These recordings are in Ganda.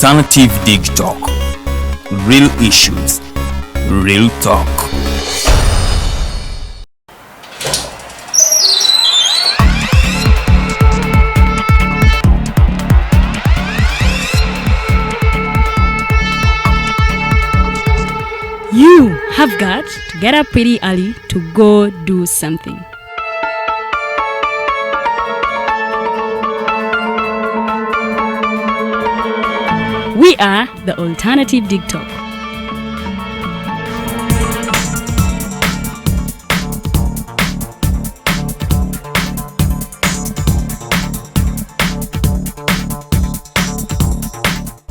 Alternative Dig Talk. Real issues, real talk. You have got to get up pretty early to go do something. We are the Alternative Dig Talk.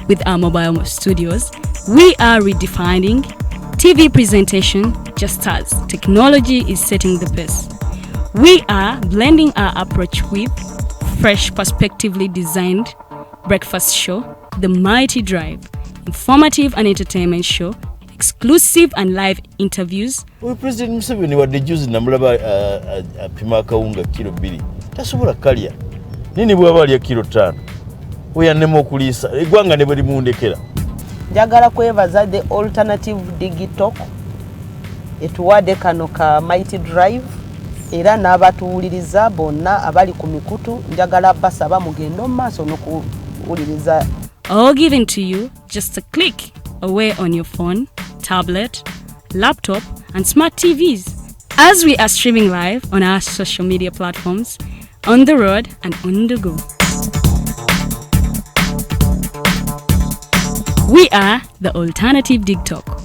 With our mobile studios, we are redefining TV presentation just as technology is setting the pace. We are blending our approach with fresh, perspectively designed breakfast show, The Mighty Drive, informative and entertainment show, exclusive and live interviews. We President Museveni wadde juzi namulaba apima akawunga kilo 2 tasobola kalya nini bwaba alya kilo 5 oyannema okuliisa eggwanga ne bwe limundekera. Njagala kwebaza the Alternative Dig Talk etuwadde kano ka Mighty Drive era n'abatuwuliriza bonna abali ku mikutu njagala basaba mugendo mu maaso n'okuwuliriza. All given to you just a click away on your phone, tablet, laptop, and smart TVs. As we are streaming live on our social media platforms, on the road and on the go. We are the Alternative Dig Talk.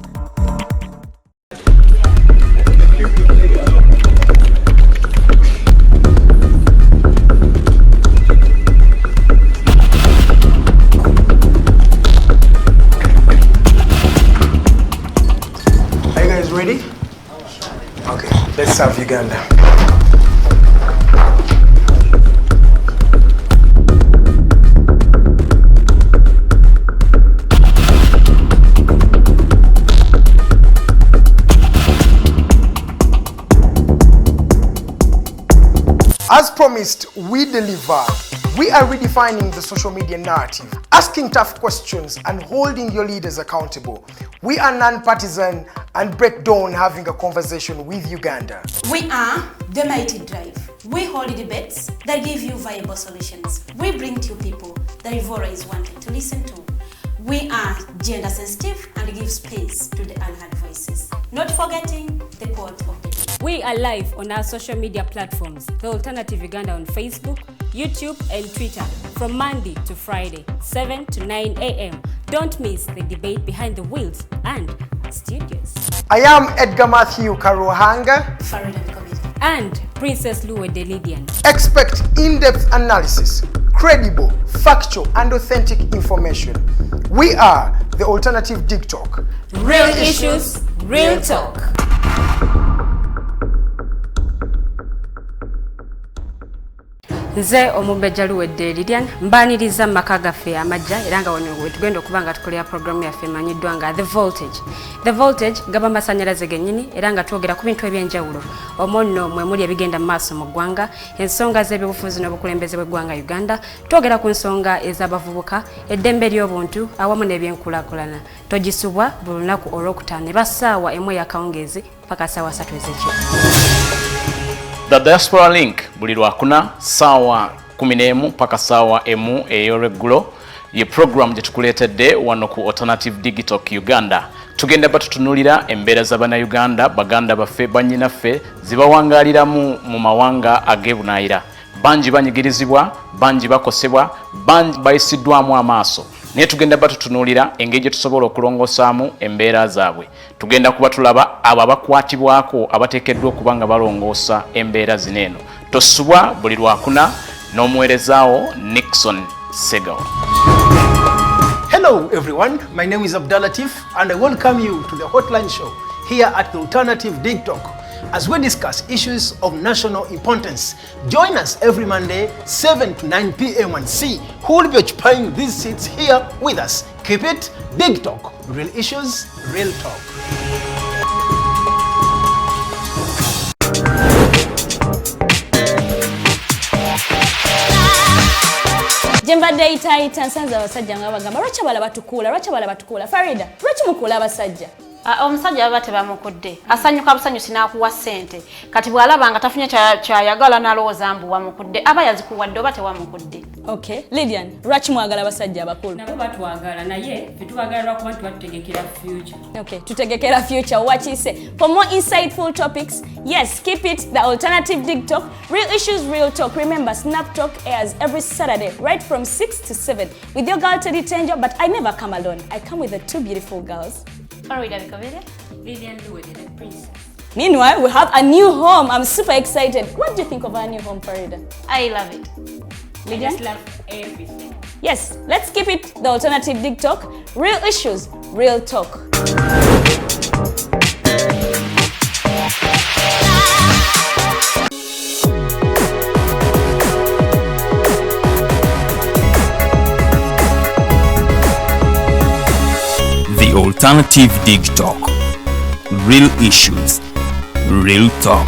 Ready? Okay, let's serve Uganda. As promised, we deliver. We are redefining the social media narrative, asking tough questions and holding your leaders accountable. We are non-partisan and break down having a conversation with Uganda. We are the Mighty Drive. We hold debates that give you viable solutions. We bring to you people that you've always wanted to listen to. We are gender sensitive and give space to the unheard voices. Not forgetting the quote of the day. We are live on our social media platforms, The Alternative Uganda on Facebook, YouTube and Twitter from Monday to Friday, 7 to 9 a.m. Don't miss the debate behind the wheels and studios. I am Edgar Matthew Karuhanga, Farida Bikobere, and Princess Mwegendeleze. Expect in-depth analysis, credible, factual and authentic information. We are the Alternative Dig Talk. Real issues, real talk. Nze omubejjalu wedde Lilian mbaniriza maka gaffe amajja era nga wano wetugenda okuba nga tukolera programu yaffe emanyiddwa nga The Voltage gaba masanyalaze gennyini era nga twogera ku bintu ebyenjawulo omwo nno mwe muli ebigenda mu maaso mu ggwanga ensonga z'ebyobufuzi n'obukulembeze bw'eggwanga Uganda twogera ku nsonga ez'abavubuka eddembe ly'obuntu awamu n'ebyenkulaakulana togisubwa buli lunaku olwokutaano eba ssaawa emu ey'akawungeezi paka ssaawa 3 ez'ekiro. The Diaspora Link buli lwakuna sawa 11 paka sawa emu ey'olweggulo ye program gye tukuleetedde wano ku Alternative Digital Uganda. Tugenda batutunulira embeera z'Abannayuganda baganda baffe bannyinaffe zibawangaaliramu mu mawanga ag'ebunaayira. Bangi banyigirizibwa, bangi bakosebwa, bangi bayisiddwamu amaaso. Naye tugenda batutunulira engeri gye tusobola okulongosaamu embeera zaabwe. Tugenda kuba tulaba abo abakwatibwako abateekeddwa okuba nga balongoosa embeera zino eno. Tosubwa buli lwakuna n'omuweerezaawo Nixon Segawa. Hello everyone, my name is Abdulatif and I welcome you to the Hotline Show here at the Alternative Dig Talk as we discuss issues of national importance. Join us every Monday 7 to 9 p.m. and see who will be occupying these seats here with us. Keep it Dig Talk, real issues, real talk. Gye Mbadde itaita nsanze abasajja nga bagamba lwaki abala batukuula Farida lwaki mukuula abasajja omusajja baba tebamukudde asanyuka busanyusi n'akuwa ssente kati bw'alaba nga tafunye kyayagala n'alowooza mbu wamukudde aba yazikuwadde oba tewamukudde. Okay, Lydian, lwaki mwagala abasajja abakulu? Nabo batwagala naye fetubagala lwakuba tubategekera future. Okay, tutegekera future, what you say. For more insightful topics, yes, keep it the alternative dig talk, real issues, real talk. Remember, Snap Talk airs every Saturday right from 6 to 7 with your girl Teddy Tenjo, but I never come alone. I come with the two beautiful girls. Farida Bikobere. Lilian Luwede, the princess. Meanwhile, we have a new home. I'm super excited. What do you think of our new home, Farida? I love it. I just love everything. Yes, let's keep it the alternative dig talk. Real issues, real talk. The Alternative Dig Talk. Real issues, real talk.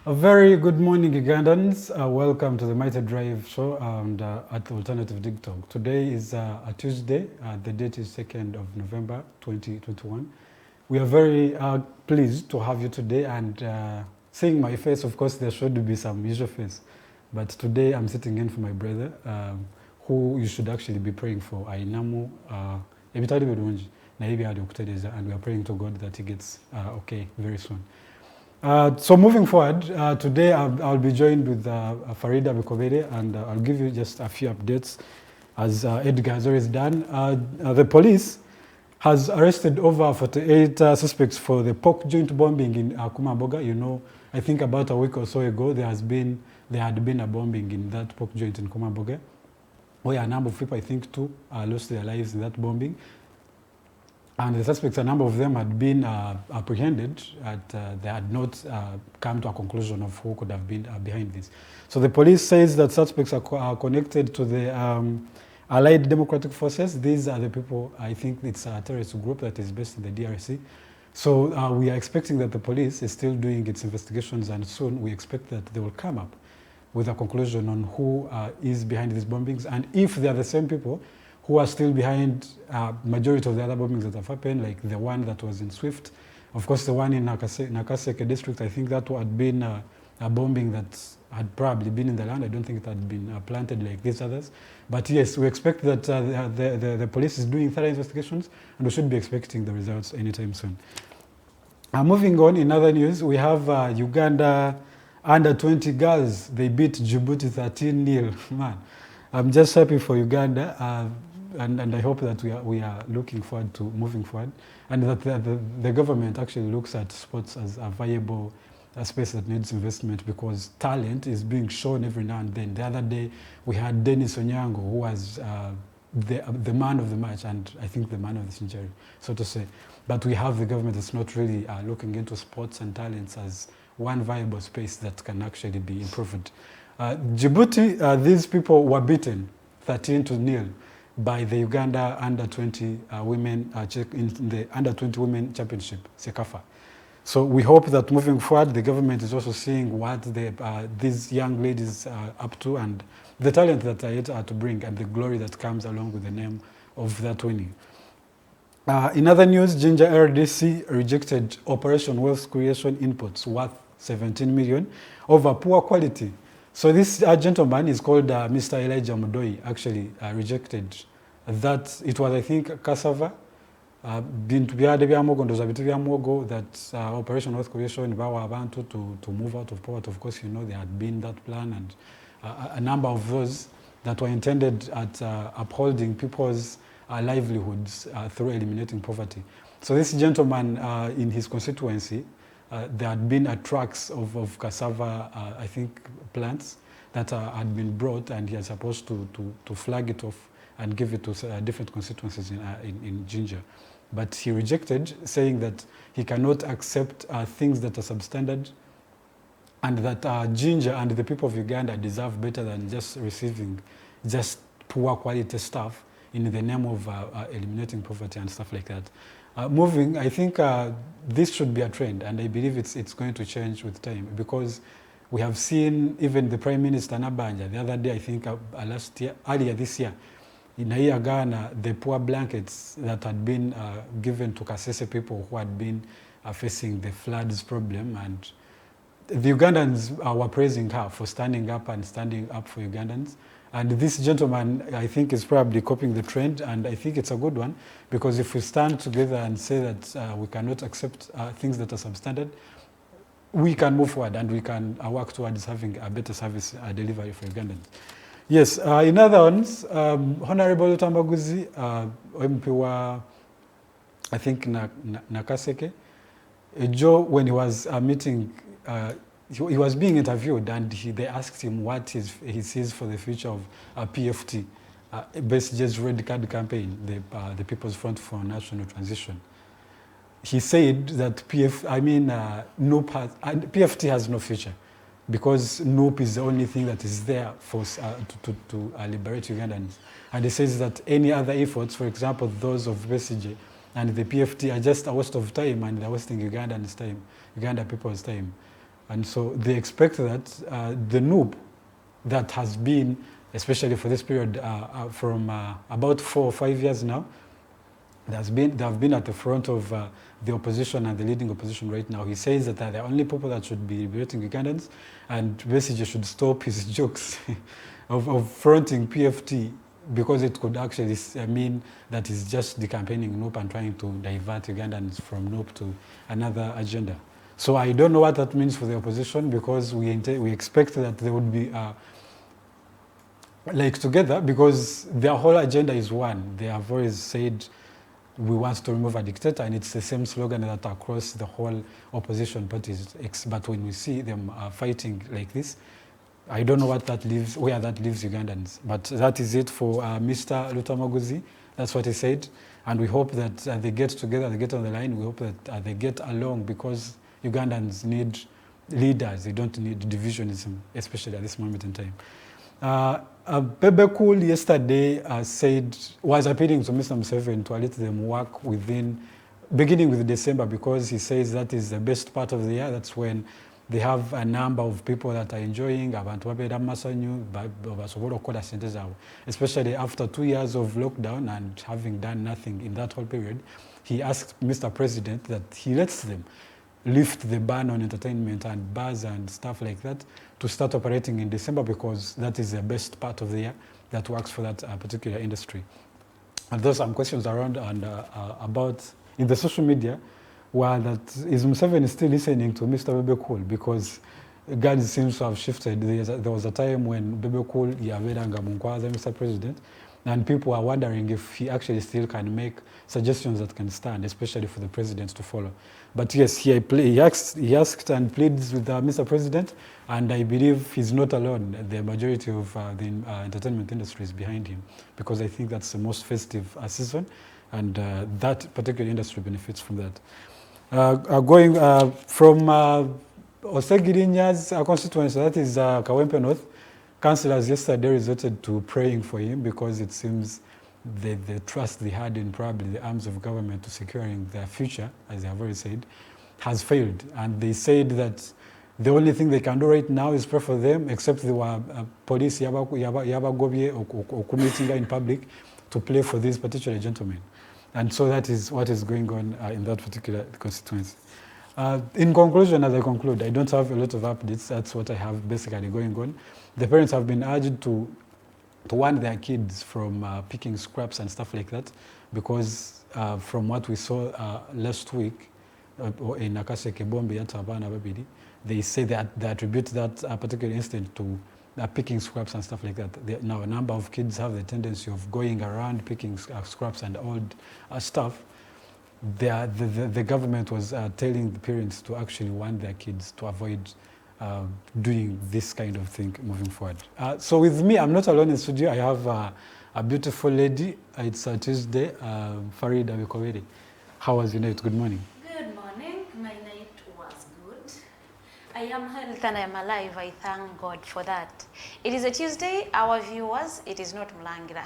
A very good morning, Ugandans. Welcome to the Mighty Drive show and at the Alternative Dig Talk. Today is a Tuesday. The date is 2nd of November 2021. We are very pleased to have you today, and seeing my face, of course, there should be some usual face. But today I'm sitting in for my brother, who you should actually be praying for. Ainamu, and we are praying to God that he gets okay very soon. So moving forward, today I'll be joined with Farida Bikobere, and I'll give you just a few updates as Edgar has always done. The police has arrested over 48 suspects for the pork joint bombing in Kumaboga. You know, I think about a week or so ago there had been a bombing in that pork joint in Kumaboga, where a number of people, I think 2, lost their lives in that bombing. And the suspects, a number of them had been apprehended, they had not come to a conclusion of who could have been behind this. So the police says that suspects are connected to the Allied Democratic Forces. These are the people, I think it's a terrorist group that is based in the DRC. So we are expecting that the police is still doing its investigations, and soon we expect that they will come up with a conclusion on who is behind these bombings, and if they are the same people who are still behind majority of the other bombings that have happened, like the one that was in Swift. Of course, the one in Nakaseke district, I think that had been a bombing that had probably been in the land. I don't think it had been planted like these others. But yes, we expect that the police is doing thorough investigations, and we should be expecting the results anytime soon. Moving on, in other news, we have Uganda under 20 girls. They beat Djibouti 13-0. Man, I'm just happy for Uganda. And I hope that we are looking forward to moving forward, and that the government actually looks at sports as a viable space that needs investment, because talent is being shown every now and then. The other day we had Dennis Onyango, who was the man of the match, and I think the man of the century, so to say. But we have the government that's not really looking into sports and talents as one viable space that can actually be improved. Djibouti, these people were beaten 13-0 by the Uganda under 20 women in the under 20 women championship, Sekafa. So we hope that moving forward, the government is also seeing what these young ladies are up to, and the talent that they are to bring, and the glory that comes along with the name of that winning. In other news, Ginger RDC rejected Operation Wealth Creation inputs worth 17 million over poor quality. So this gentleman is called Mr. Elijah Mudoi, actually rejected that. It was, I think, cassava, bintu byade byamogo ndoza bitu byamogo, that Operation Wealth Creation bawa abantu to move out of poverty. Of course, you know, there had been that plan, and a number of those that were intended at upholding people's livelihoods through eliminating poverty. So this gentleman in his constituency, there had been trucks of cassava, I think, plants that had been brought, and he was supposed to flag it off and give it to different constituencies in Ginger. But he rejected, saying that he cannot accept things that are substandard, and that Ginger and the people of Uganda deserve better than just receiving just poor quality stuff in the name of eliminating poverty and stuff like that. Moving, I think this should be a trend, and I believe it's going to change with time, because we have seen even the Prime Minister Nabanja the other day, I think earlier this year, in Ghana, the poor blankets that had been given to Kasese people who had been facing the floods problem, and the Ugandans were praising her for standing up for Ugandans. And this gentleman, I think, is probably copying the trend, and I think it's a good one, because if we stand together and say that we cannot accept things that are substandard, we can move forward and we can work towards having a better service delivery for Ugandans. Yes, in other ones, Honorable Tambaguzi, MP wa, I think, Nakaseke, Joe, when he was meeting, he was being interviewed, and they asked him what he sees for the future of PFT, Besij's Red Card campaign, the People's Front for National Transition. He said that PFT has no future, because NOP is the only thing that is there for to liberate Ugandans. And he says that any other efforts, for example, those of Besije and the PFT, are just a waste of time, and they're wasting Ugandans' time, Uganda people's time. And so they expect that the NOP that has been, especially for this period, from about 4 or 5 years now, they have been at the front of the opposition and the leading opposition right now. He says that they're the only people that should be liberating Ugandans, and basically should stop his jokes of fronting PFT, because it could actually mean that he's just decampaigning NOP and trying to divert Ugandans from NOP to another agenda. So I don't know what that means for the opposition, because we expect that they would be together, because their whole agenda is one. They have always said, we want to remove a dictator, and it's the same slogan that across the whole opposition parties. But when we see them fighting like this, I don't know where that leaves Ugandans. But that is it for Mr. Lutamaguzi. That's what he said. And we hope that they get together, they get on the line. We hope that they get along, because Ugandans need leaders. They don't need divisionism, especially at this moment in time. Bebe Cool yesterday was appealing to Mr. Museveni to let them work beginning with December, because he says that is the best part of the year. That's when they have a number of people that are enjoying, especially after 2 years of lockdown and having done nothing in that whole period. He asked Mr. President that he lets them lift the ban on entertainment and bars and stuff like that to start operating in December, because that is the best part of the year that works for that particular industry. And there's some questions around and about in the social media, where that is Museveni still listening to Mr. Bebe Cool, because God seems to have shifted. There was a time when Bebe Cool yaveranga munkwaza Mr. President, and people are wondering if he actually still can make suggestions that can stand, especially for the president to follow. But yes, he asked and pleads with Mr. President, and I believe he's not alone. The majority of the entertainment industry is behind him, because I think that's the most festive season, and that particular industry benefits from that. Going from Osegirinya's constituency, that is Kawempe North, councillors yesterday resorted to praying for him, because it seems the trust they had in probably the arms of government to securing their future, as they have already said, has failed. And they said that the only thing they can do right now is pray for them, except the police yabagobye or committing in public to play for this particular gentleman. And so that is what is going on in that particular constituency. In conclusion, as I conclude, I don't have a lot of updates. That's what I have basically going on. The parents have been urged to warn their kids from picking scraps and stuff like that, because from what we saw last week in Nakaseke Bombe Yatabana Babidi, they say that they attribute that particular incident to picking scraps and stuff like that. Now a number of kids have the tendency of going around picking scraps and old stuff. The government was telling the parents to actually warn their kids to avoid doing this kind of thing moving forward. So with me, I'm not alone in studio. I have a beautiful lady. It's a Tuesday. Farida, Bikobere. How was your night? Good morning. Good morning. My night was good. I am healthy and I am alive. I thank God for that. It is a Tuesday. Our viewers, it is not Mulangla.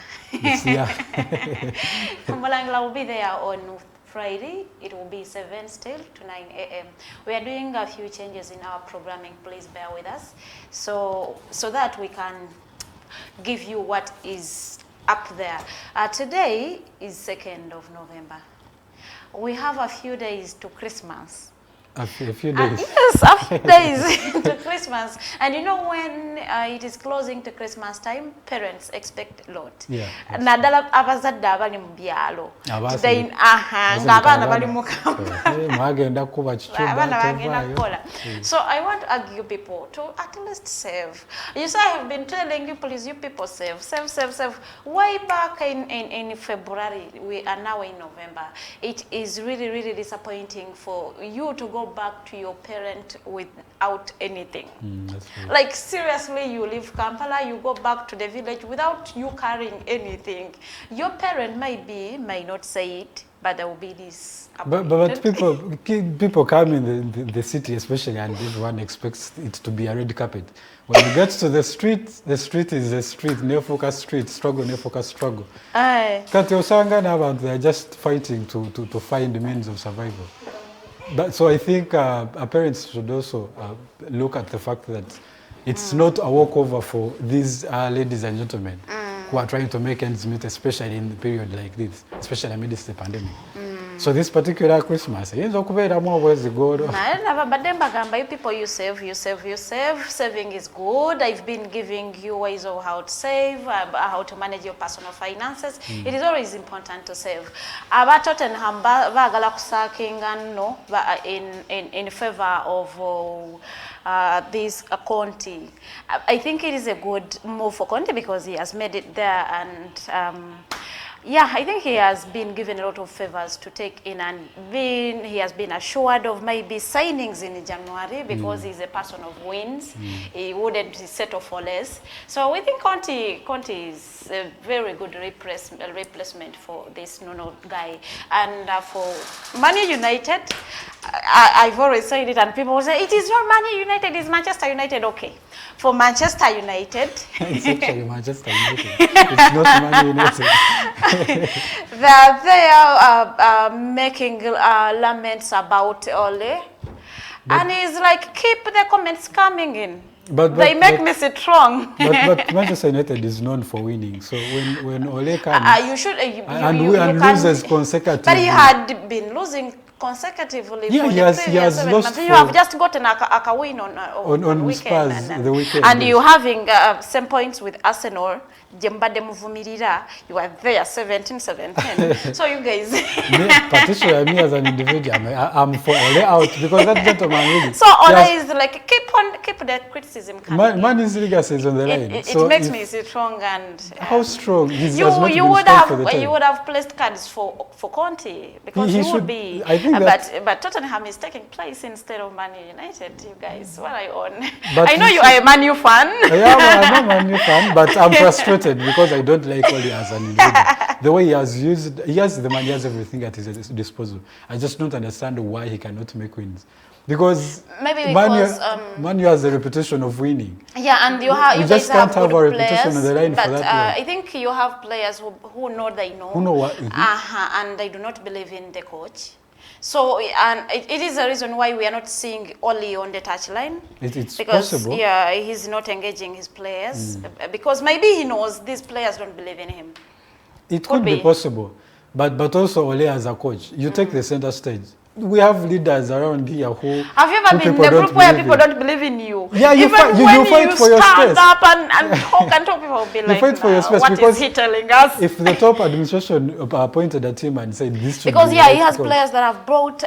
Yeah. Mulangla will be there on Friday. It will be 7 still to 9 a.m. We are doing a few changes in our programming. Please bear with us. So that we can give you what is up there. Today is 2nd of November. We have a few days to Christmas. A few days. Yes, a few days to Christmas. And you know when it is closing to Christmas time, parents expect a lot. Yeah. Nadala abazadde abali mu byalo. Abasajja. Ng'abaana bali mu kampa. Mwagenda kuba kikyuba. Abaana bagenda kukola. So I want to argue people to at least save. You say I have been telling you, please, you people save. Way back in February, we are now in November. It is really, really disappointing for you to go back to your parent without anything. That's right. Like seriously, you leave Kampala, you go back to the village without you carrying anything. Your parent may not say it, but there will be this. But people come in the city especially, and everyone expects it to be a red carpet. When you get to the street is the street, no-focus street, struggle, no-focus struggle. Kati osanga n'abantu, they are just fighting to find the means of survival. So I think our parents should also look at the fact that it's not a walkover for these ladies and gentlemen who are trying to make ends meet, especially in a period like this, especially amidst the pandemic. So this particular Christmas, you people, you save. Saving is good. I've been giving you ways of how to save, how to manage your personal finances. It is always important to save. Abato bagala kusakinga no in favor of this Conti. I think it is a good move for Conti because he has made it there, and yeah, I think he has been given a lot of favors to take in, and he has been assured of maybe signings in January because he's a person of wins. He wouldn't settle for less. So we think Conti is a very good replacement for this Nono guy. And for Man United, I've always said it, and people will say, it is not Man United, it's Manchester United. Okay. For Manchester United. It's actually Manchester United. It's not Man United. They are making laments about Ole. And he's like, keep the comments coming in. They make me sit wrong. But Manchester United is known for winning. So when Ole comes you should, and loses consecutively. But he had been losing consecutively for he has 7 lost months. You have just gotten a win on weekend. Spurs, the weekend. And you're having same points with Arsenal. You are there 17-17. So you guys. Particularly me as an individual, I'm for Ole out because that gentleman really. So Ole is like keep the criticism coming. Man's legacy is on the line. It makes me strong and. How strong? You would have placed cards for Conti because he would be. I think but Tottenham is taking place instead of Man United. You guys, what I own. I know you are a Man U fan. I'm a Man U fan, but I'm frustrated because I don't like Ole as an individual. The way he has the money, he has everything at his disposal. I just don't understand why he cannot make wins. Because Man U has a reputation of winning. Yeah, and you just can't have a reputation players, on the line for that. I think you have players who know they know. Who know what? And they do not believe in the coach. So, and it is a reason why we are not seeing Ole on the touchline. It's because, possible. Yeah, he's not engaging his players. Because maybe he knows these players don't believe in him. It could be possible. But also Ole as a coach, you take the center stage. We have leaders around here who. Have you ever been in a group where people don't believe in you? Yeah, you fight for your space. Stand up and talk, people will be like, fight for your space what is he telling us? If the top administration appointed a team and said this should because be he has players that have brought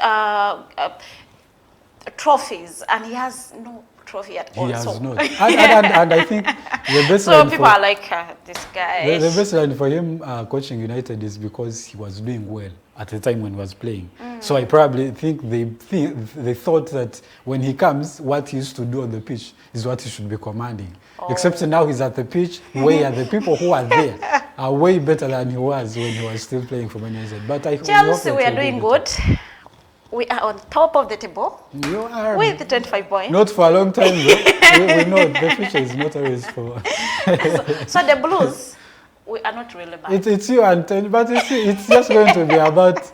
trophies, and he has no trophy at all. He has not. And I think the best so people are like, this guy. The best line for him coaching United is because he was doing well at the time when he was playing. So I probably think they thought that when he comes, what he used to do on the pitch is what he should be commanding. Except now he's at the pitch where the people who are there are way better than he was when he was still playing for Man United. But Chelsea, we are doing good. We are on top of the table. You are. With the 25 points. Not for a long time, though. we know the future is not always for... so the Blues, we are not really bad. It's you and 10, but you see, it's just going to be about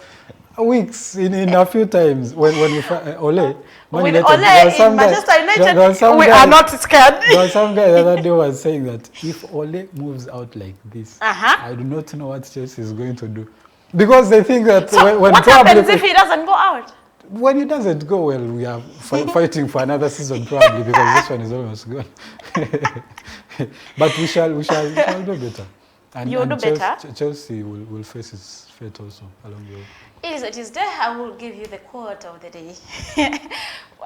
weeks in a few times when we Ole. With Ole in Manchester United, we are not scared. There was some guy the other day was saying that if Ole moves out like this, I do not know what Chelsea is going to do. Because they think that so when what happens if he doesn't go out? When he doesn't go, well, we are fighting for another season probably because this one is almost gone. But we shall do better. And you will do better? Chelsea will face its fate also along the way. It is there. I will give you the quote of the day.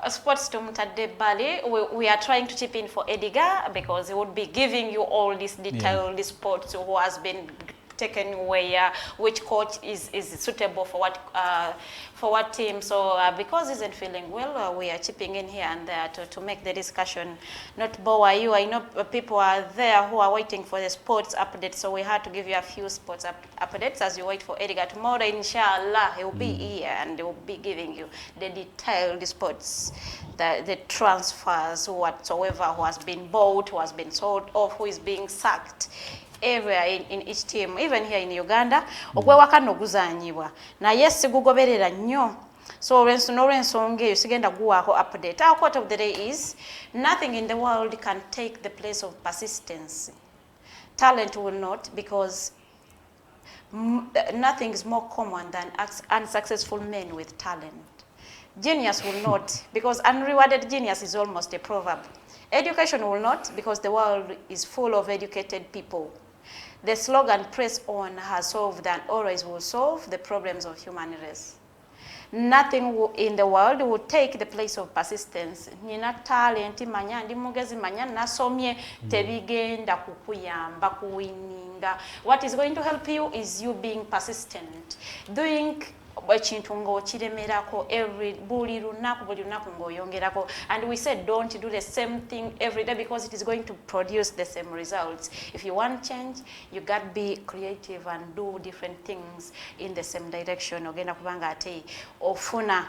Sports to Mutade Bali. We are trying to chip in for Edgar because he would be giving you all this detailed sports who has been taken away, which coach is suitable for what team. So because he isn't feeling well, we are chipping in here and there to make the discussion not bore you. I know people are there who are waiting for the sports update, so we had to give you a few sports updates as you wait for Edgar. Tomorrow, inshallah, he will be here and he will be giving you the detailed sports, the transfers, whatsoever, who has been bought, who has been sold off, who is being sacked. Everywhere in each team, even here in Uganda, okwewaka noguzanyibwa naye sigugoberera nnyo. So olw'ensonga eyo sigenda guwaako update. Our quote of the day is, nothing in the world can take the place of persistence. Talent will not, because nothing is more common than unsuccessful men with talent. Genius will not, because unrewarded genius is almost a proverb. Education will not, because the world is full of educated people. The slogan, press on, has solved and always will solve the problems of human race. Nothing in the world will take the place of persistence. Nina talent, manya, ndi mugezi manya, nasomye, tebigenda kukuyamba, kuwininga. What is going to help you is you being persistent. Doing ekintu ng'okiremerako buli lunaku ng'oyongerako. And we said don't do the same thing every day because it is going to produce the same results. If you want change, you got to be creative and do different things in the same direction. Ogenda kubanga ate ofuna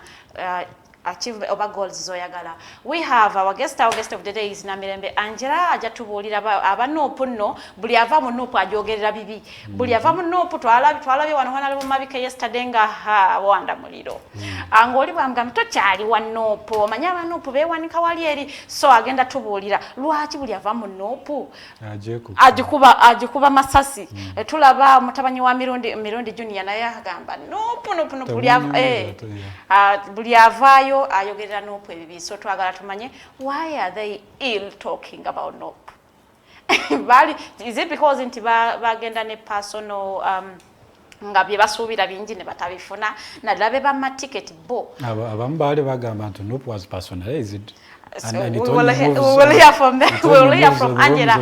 achieve oba goals zoyagala. We have our guest of the day is Namirembe Angellah. Ajja tubuulira abanopu nno buli ava mu nopu ajogerera bibi. Buli ava mu nopu twalabye wano Honorable Mabika yesterday nga wanda muliro. Angoli bwambga tokyali wa nopu. Omanya abanopu beewanika wali eri. So agenda tubuulira lwaki buli ava mu nopu agikuba masasi. Tulaba mutabanyi wa Mirundi Junior naye agamba nopu buli avaayo ayogerera nopu ebibi. So twagala tumanye, why are they ill talking about nopu? Is it because nti bagenda ne personal nga bye basuubira bingi ne batabifuna naddala be bamaticket bo abamu baali bagamba nti nopu was personalized. So we will hear from Angellah.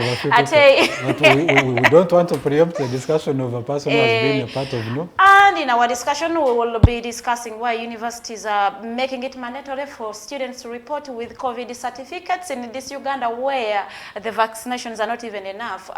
We don't want to preempt the discussion of a person who has been a part of no. And in our discussion, we will be discussing why universities are making it mandatory for students to report with COVID certificates in this Uganda, where the vaccinations are not even enough.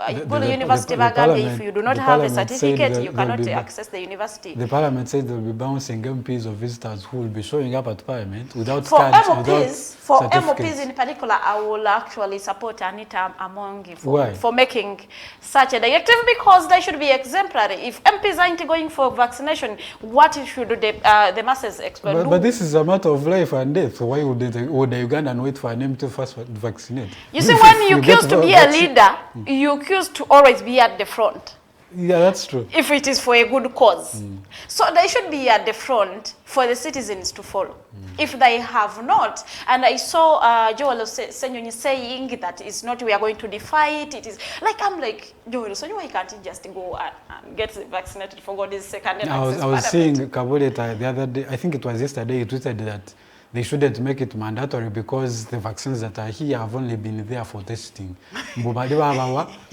If you do not have a certificate, you cannot access the university. The parliament said they will be bouncing MPs or visitors who will be showing up at parliament without cards. For MOPs in particular, I will actually support Anita among you for making such a directive, because they should be exemplary. If MPs aren't going for vaccination, what should the masses expect? But this is a matter of life and death. So why would the Ugandan wait for an MP to first vaccinate? You see, when you choose to be a leader, you choose to always be at the front. Yeah, that's true. If it is for a good cause. So they should be at the front for the citizens to follow. If they have not, and I saw Joel Senyonyi saying that it's not, we are going to defy it. It is like, I'm like, Joel Senyonyi, why can't you just go and get vaccinated for God's sake? And then I was seeing Kabuleta the other day, I think it was yesterday, he tweeted that they shouldn't make it mandatory because the vaccines that are here have only been there for testing.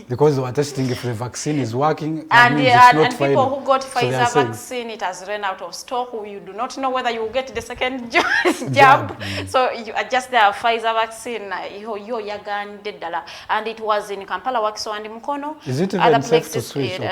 Because they were testing if the vaccine is working, and, means it's not and people final. who got So Pfizer vaccine, it has run out of stock. You do not know whether you will get the second jab. So you adjust the Pfizer vaccine, and it was in Kampala, Wakiso and Mukono. Is it even safe to switch? No,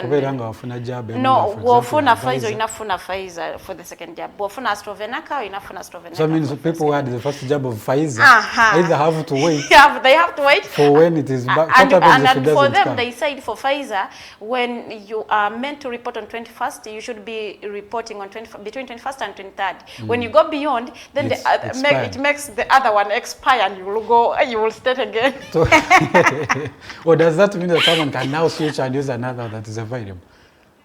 Wafuna Pfizer, enough Pfizer for the second jab. Wafuna AstraZeneca, enough AstraZeneca. So it means people who had the first jab of Pfizer either have to wait. They have to wait for when it is back. And for them, they said for Pfizer, when you are meant to report on 21st, you should be reporting on between 21st and 23rd. When you go beyond, then it makes the other one expire, and you will start again. So, well, does that mean that someone can now switch and use another that is available?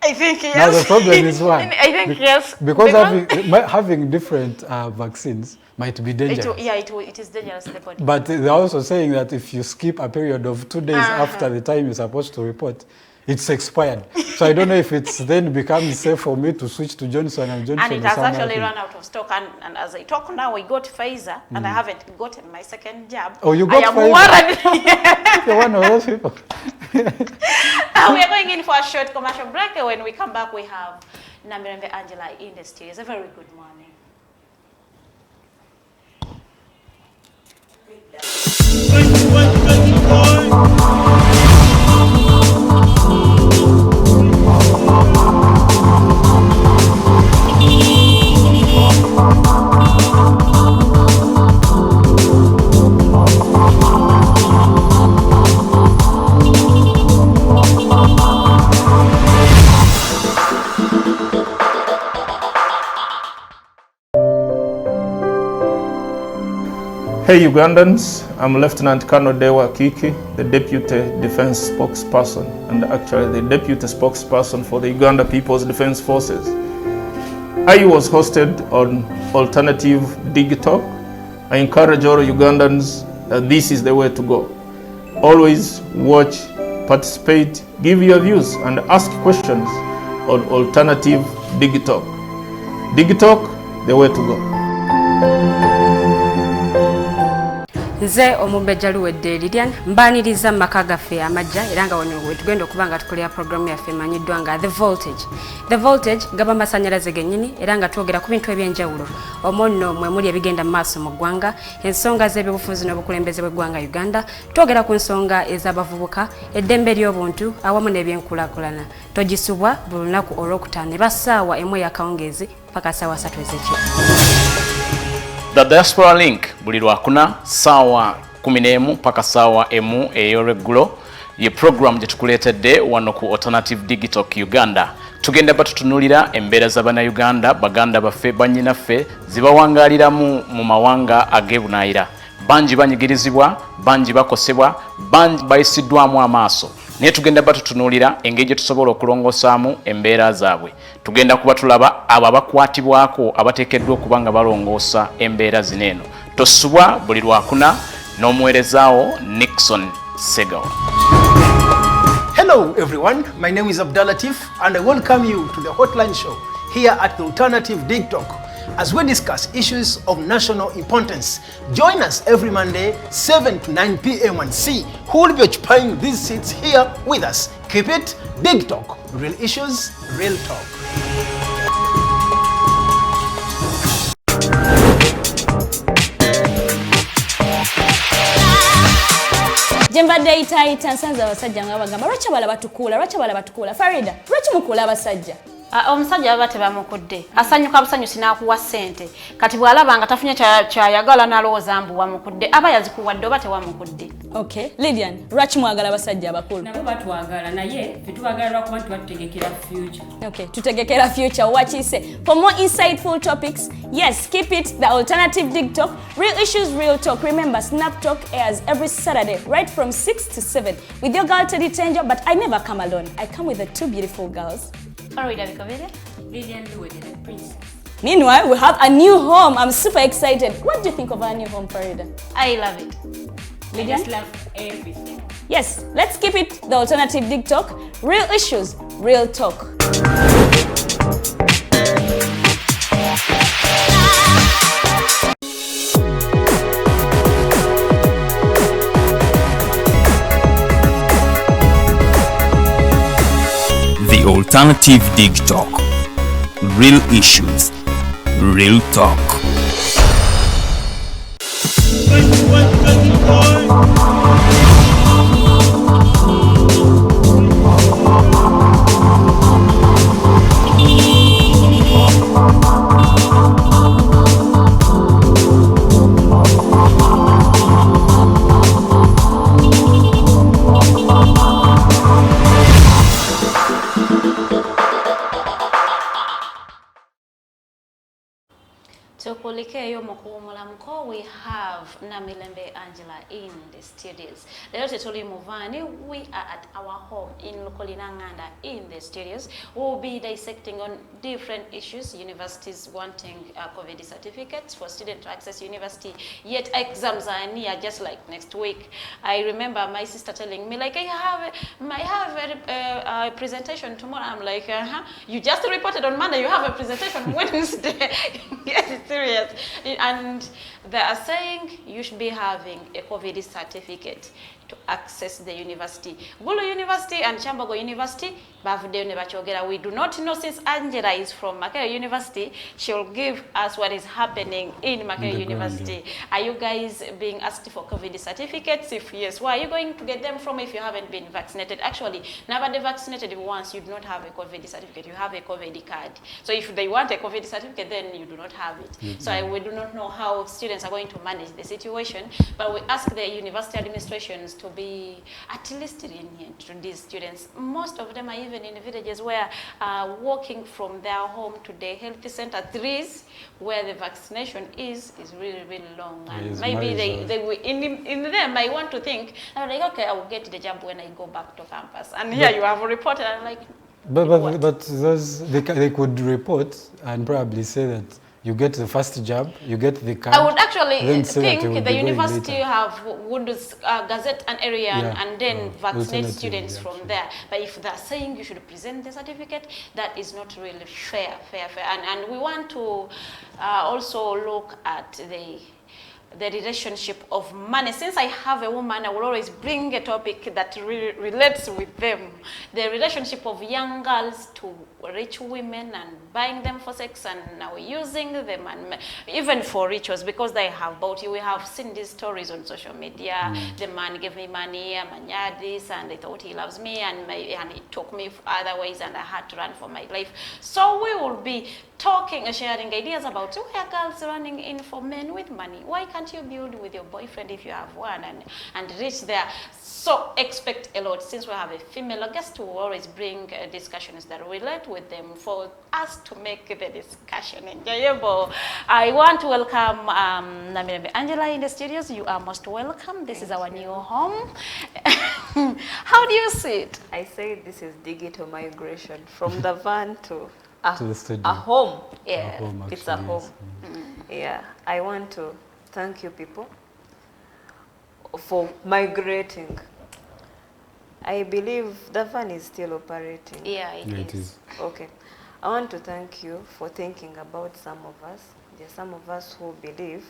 I think yes. Now the problem is one. I think yes. Because having different vaccines might be dangerous. It is dangerous to the body. But they're also saying that if you skip a period of 2 days after the time you're supposed to report, it's expired. So I don't know if it's then becomes safe for me to switch to Johnson & Johnson. And it has actually run out of stock. And as I talk now, I got Pfizer, and I haven't gotten my second jab. Oh, you got Pfizer? You're one of those people. We are going in for a short commercial break. When we come back, we have Namirembe Angellah in the studios. A very good morning. Hey Ugandans, I'm Lieutenant Colonel Dewa Kiki, the Deputy Defense Spokesperson, and actually the Deputy Spokesperson for the Uganda People's Defense Forces. I was hosted on Alternative Digital. I encourage all Ugandans that this is the way to go. Always watch, participate, give your views, and ask questions on Alternative Digital. Digital, the way to go. Nze omubejja luwedde Lilian mbaniriza maka gaffe amajja era nga wano tugenda okuba nga tukolera programu yaffe emanyiddwa nga The Voltage gaba amasannyalaze gennyini era nga twogera ku bintu ebyenjawulo omwo nno mwe muli ebigenda mu maaso mu ggwanga, ensonga z'ebyobufuzi n'obukulembeze bw'eggwanga Uganda, twogera ku nsonga ez'abavubuka, eddembe ly'obuntu awamu n'ebyenkulaakulana. Togisubwa buli lunaku olwokutaano eba ssaawa emu ey'akawungeezi paka ssaawa 3 ez'ekiro. The Diaspora Link buli lwakuna saawa 11 paka saawa emu ey'olweggulo ye program gye tukuleetedde wano ku Alternative Digital Uganda. Tugenda batutunulira embeera z'Abannayuganda baganda baffe bannyinaffe zibawangaaliramu mu mawanga ag'ebunaayira. Bangi banyigirizibwa, bangi bakosebwa, bangi bayisiddwamu amaaso. Naye tugenda batutunulira engeri gye tusobola okulongosaamu embeera zaabwe. Tugenda kuba tulaba abo abakwatibwako abateekeddwa okuba nga balongoosa embeera zino eno. Tosubwa buli lwakuna n'omuweerezaawo Nixon Segawa. Hello everyone, my name is Abdallah and I welcome you to the Hotline Show here at the Alternative Digital as we discuss issues of national importance. Join us every Monday 7 to 9 p.m. and see who will be occupying these seats here with us. Keep it Big Talk, real issues, real talk. Jembadde itaita nsanze abasajja nga bagamba lwaki abala batukuula Farida lwaki mukuula abasajja omusajja baba tebamukudde asanyuka busanyusi n'akuwa ssente kati bw'alaba nga tafunye kyayagala n'alowooza mbu wamukudde aba yazikuwadde oba tewamukudde. Okay, Lydian, lwaki mwagala abasajja abakulu? Nabo batwagala naye fetubagala lwakuba tubatutegekera future. Okay, tutegekera future wakise. For more insightful topics, yes, keep it the Alternative Digital, real issues, real talk. Remember, Snap Talk airs every Saturday right from 6 to 7 with your girl Teddy Tenjo, but I never come alone. I come with the two beautiful girls. Farida Bikobere, Lilian the princess. Meanwhile, we have a new home. I'm super excited. What do you think of our new home, Farida? I love it. I just love everything. Yes, let's keep it the Alternative Digital, real issues, real talk. Alternative Dig Talk. Real issues, real talk. We have Namirembe Angellah in the studios. We are at our home in Lukolinanganda in the studios. We'll be dissecting on different issues. Universities wanting COVID certificates for students to access university, yet exams are near, just like next week. I remember my sister telling me, like, I have a presentation tomorrow. I'm like, you just reported on Monday, you have a presentation Wednesday. Get serious. And they are saying you should be having a COVID certificate to access the university. Gulu University and Chambago University, we do not know, since Angellah is from Makerere University, she'll give us what is happening in Makerere University. Are you guys being asked for COVID certificates? If yes, where are you going to get them from if you haven't been vaccinated? Actually, never vaccinated once, you do not have a COVID certificate, you have a COVID card. So if they want a COVID certificate, then you do not have it. So we do not know how students are going to manage the situation, but we ask the university administrations to be at least lenient to these students. Most of them are even in villages where walking from their home to the health center, where the vaccination is really, really long. And maybe they will, in them, I want to think, like, okay, I will get the job when I go back to campus. And here you have a reporter, and like, but those, they could report and probably say that you get the first job, you get the card. I would actually think the university would gazette an area and then vaccinate students from there. But if they're saying you should present the certificate, that is not really fair. And we want to also look at the relationship of money. Since I have a woman, I will always bring a topic that really relates with them. The relationship of young girls to rich women and buying them for sex and now using them, and even for rituals, because they have bought you. We have seen these stories on social media. The man gave me money, I'm this, and they thought he loves me, and he took me other ways, and I had to run for my life. So we will be talking and sharing ideas about why are girls running in for men with money. Why can't you build with your boyfriend if you have one and reach there? So expect a lot. Since we have a female guest, who will always bring discussions that relate with them for us to make the discussion enjoyable. I want to welcome Namirembe Angellah in the studios. You are most welcome. This is our new home. How do you see it? I say this is digital migration from the van to the studio. A home. Yeah, a home, it's a home. Yeah, I want to thank you people for migrating. I believe the van is still operating. Yeah, it is. Okay. I want to thank you for thinking about some of us. There are some of us who believe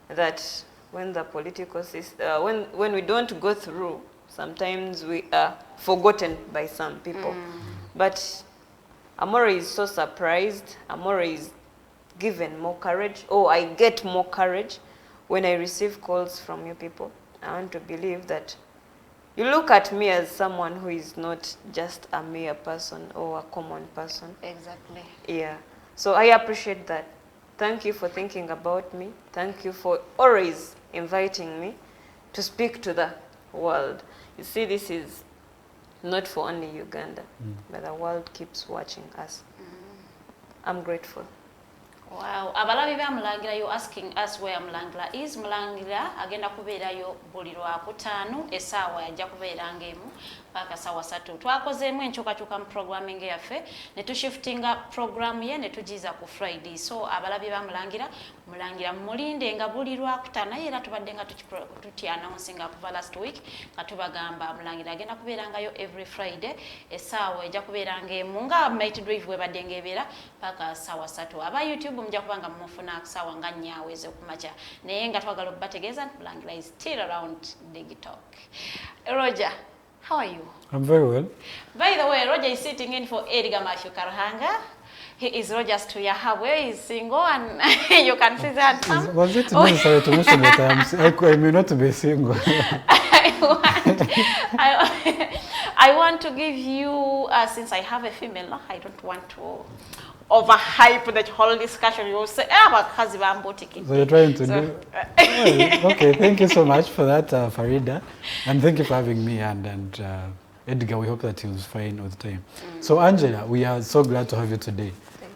that when the political system, when we don't go through, sometimes we are forgotten by some people. But Amore is so surprised. Amore is given more courage. Oh, I get more courage when I receive calls from you people. I want to believe that you look at me as someone who is not just a mere person or a common person. Exactly. Yeah. So I appreciate that. Thank you for thinking about me. Thank you for always inviting me to speak to the world. You see, this is not for only Uganda, but the world keeps watching us. I'm grateful. Wow, abalabi ba Mulangira, you asking us where Mulangira is. Mulangira agenda kubeerayo buli Lwakutaano essaawa ajja kubeera ng'emu paka sawa 3. Twakozeemu enkyukakyuka mu programming yaffe ne tushiftinga program ye ne tugiza ku Friday. So abalabi ba Mulangira mulinde nga buli Lwakutaano era tubadde nga tutyannouncinga kuva last week nga tubagamba Mulangira agenda kubeera ngayo every Friday essaawa ejja kubeera ng'emu nga Mighty Drive bwe badde ng'ebeera paka sawa 3. Aba YouTube mujja kubanga mufuna sawa nga 4 aweze kumacha naye nga twagala okubategeeza Mulangira is still around TikTok. Roger, How are you? I'm very well. By the way, Roger is sitting in for Edgar Matthew Karhanga. He is Roger's Tulyahabwe. He's single, and you can see that. Was it necessary to mention that I may not be single? I want to give you, since I have a female, I don't want to overhype the whole discussion. You will say, so you're trying to do... Well, okay, thank you so much for that, Farida. And thank you for having me. And Edgar, we hope that he was fine all the time. So Angela, we are so glad to have you today.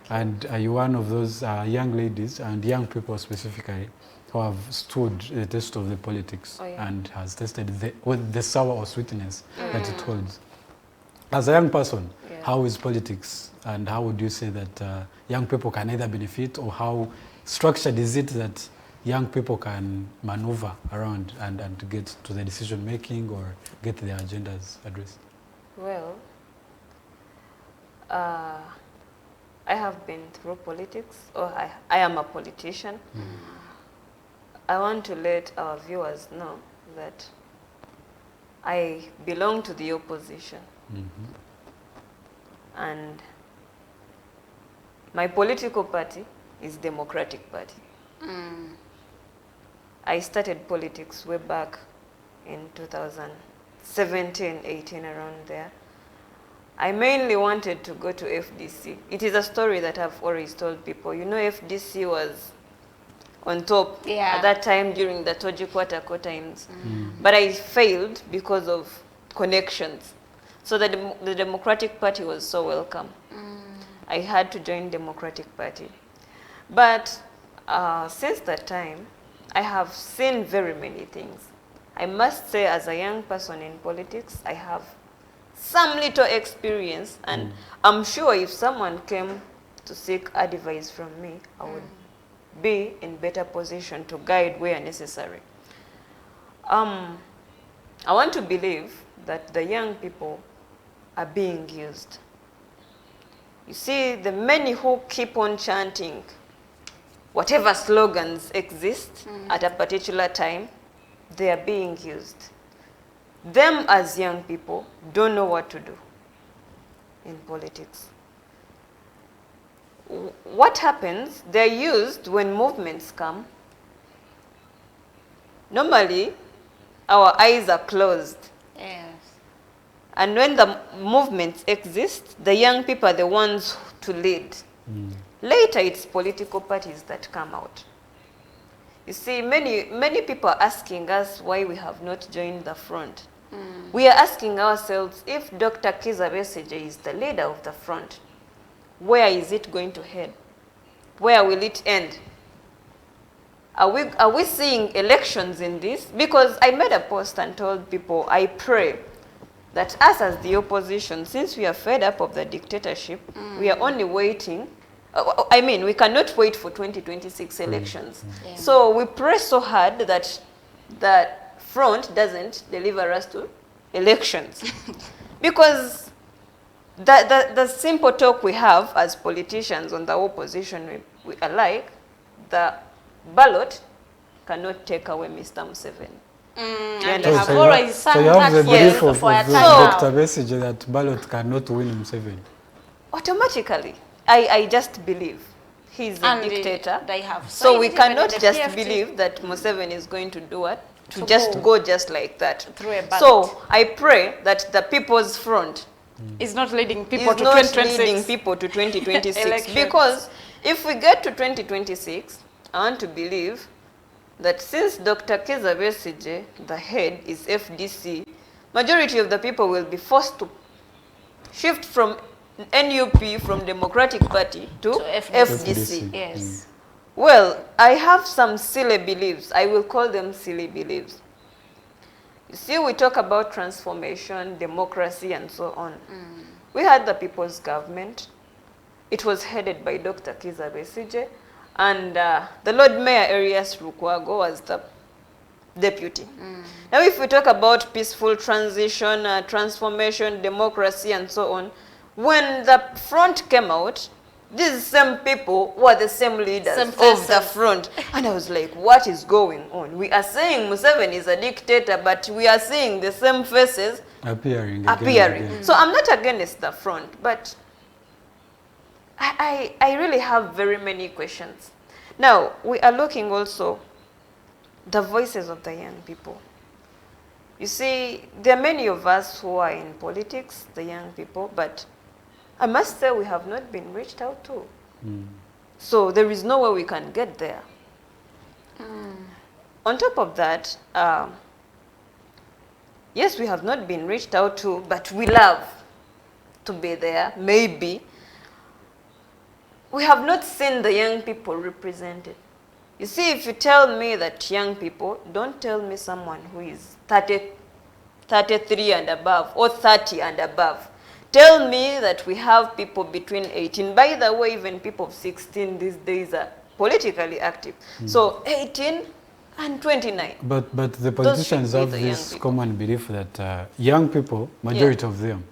And you're one of those young ladies and young people specifically who have stood the test of the politics and has tested the sour or sweetness that it holds. As a young person, how is politics, and how would you say that young people can either benefit, or how structured is it that young people can maneuver around and get to the decision making or get their agendas addressed? Well, I have been through politics, or I am a politician. I want to let our viewers know that I belong to the opposition. And my political party is Democratic Party. I started politics way back in 2017, 18, around there. I mainly wanted to go to FDC. It is a story that I've always told people. You know, FDC was on top at that time during the Toji Kwatako times. But I failed because of connections. So the Democratic Party was so welcome. I had to join Democratic Party. But since that time, I have seen very many things. I must say, as a young person in politics, I have some little experience, and I'm sure if someone came to seek advice from me, I would be in better position to guide where necessary. I want to believe that the young people are being used. You see, the many who keep on chanting whatever slogans exist at a particular time, they are being used. Them as young people don't know what to do in politics. What happens? They're used when movements come. Normally, our eyes are closed. And when the movements exist, the young people are the ones to lead. Later, it's political parties that come out. You see, many people are asking us why we have not joined the front. We are asking ourselves, if Dr. Kizza Besigye is the leader of the front, where is it going to head? Where will it end? Are we seeing elections in this? Because I made a post and told people, I pray that us as the opposition, since we are fed up of the dictatorship, we are only waiting. I mean, we cannot wait for 2026 elections. So we pray so hard that that front doesn't deliver us to elections. Because the simple talk we have as politicians on the opposition we alike, the ballot cannot take away Mr. Museveni. And you have always sung that the belief of for a time. Dr. Besigye that ballot cannot win Museveni. Automatically, I just believe he's a dictator. They have so we cannot just believe that Museveni is going to do what? To just go just like that. Through a ballot. So I pray that the People's Front is not leading people to 2026. Leading people to 2026. Because if we get to 2026, I want to believe that since Dr. Kizza Besigye, the head, is FDC, majority of the people will be forced to shift from NUP, from Democratic Party, to FDC. Yes. Well, I have some silly beliefs. I will call them silly beliefs. You see, we talk about transformation, democracy, and so on. We had the People's Government. It was headed by Dr. Kizza Besigye, and the Lord Mayor Arias Lukwago was the deputy. Now, if we talk about peaceful transition, transformation, democracy, and so on, when the front came out, these same people were the same leaders of the front. And I was like, what is going on? We are saying Museveni is a dictator, but we are seeing the same faces appearing. So I'm not against the front, but I really have very many questions. Now, we are looking also the voices of the young people. You see, there are many of us who are in politics, the young people, but I must say we have not been reached out to. So there is no way we can get there. On top of that, yes, we have not been reached out to, but we love to be there, maybe. We have not seen the young people represented. You see, if you tell me that young people, don't tell me someone who is 33 and above or 30 and above. Tell me that we have people between 18. By the way, even people of 16 these days are politically active. So 18 and 29. But the politicians have this common belief that young people, majority of them,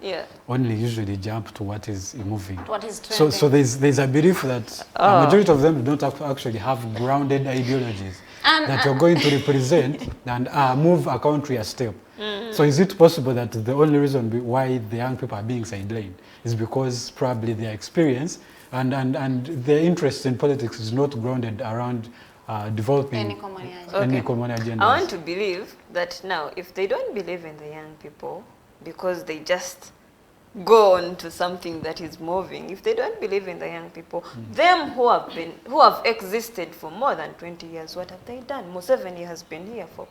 only usually jump to what is moving. What is trending. So there's a belief that a majority of them don't actually have grounded ideologies that you're going to represent and move a country a step. So is it possible that the only reason why the young people are being sidelined is because probably their experience and their interest in politics is not grounded around developing any common agenda? I want to believe that now, if they don't believe in the young people because they just go on to something that is moving, if they don't believe in the young people, them who have existed for more than 20 years, what have they done? Museveni has been here for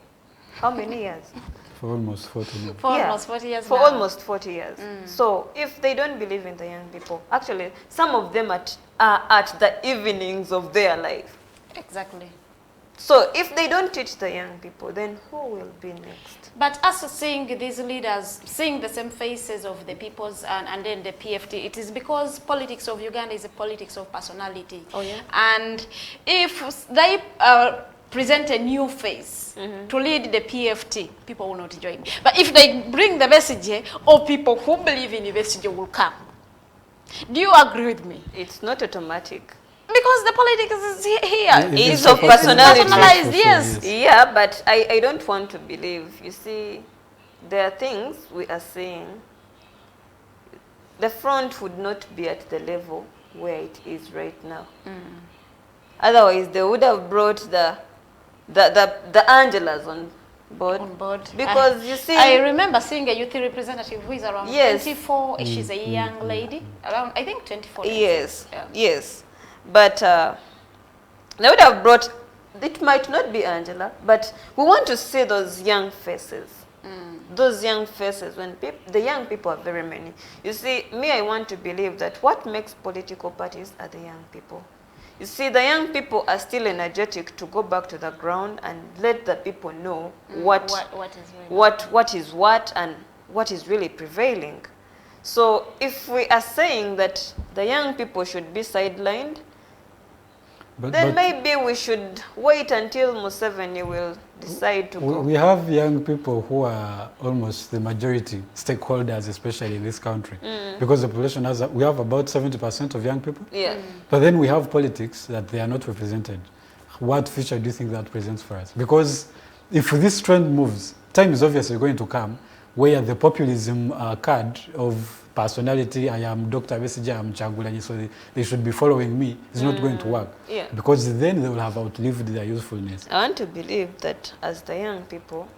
how many years? For almost 40 years. For almost 40 years For now. almost 40 years. So if they don't believe in the young people, actually, some of them are at the evenings of their life. Exactly. So if they don't teach the young people, then who will be next? But us seeing these leaders, seeing the same faces of the peoples and then the PFT, it is because politics of Uganda is a politics of personality. Oh, yeah? And if they present a new face to lead the PFT, people will not join. But if they bring the message, all people who believe in the message will come. Do you agree with me? It's not automatic. Because the politics is here. It's of personality. Personalized, yes. Yeah, but I don't want to believe. You see, there are things we are seeing. The front would not be at the level where it is right now. Otherwise, they would have brought the Angellas on board. Because you see, I remember seeing a youth representative who is around 24. She's a young lady, around I think 24. Yes, yes. But they would have brought, it might not be Angellah, but we want to see those young faces. Those young faces, when the young people are very many. You see, me, I want to believe that what makes political parties are the young people. You see, the young people are still energetic to go back to the ground and let the people know what is what and what is really prevailing. So if we are saying that the young people should be sidelined, then maybe we should wait until Museveni will decide to go. We have young people who are almost the majority stakeholders, especially in this country, because the population has, we have about 70% of young people. Yeah. But then we have politics that they are not represented. What future do you think that presents for us? Because if this trend moves, time is obviously going to come where the populism card of personality, I am Dr. Besigye, I am Kyagulanyi, so they should be following me, is not going to work. Yeah. Because then they will have outlived their usefulness. I want to believe that as the young people,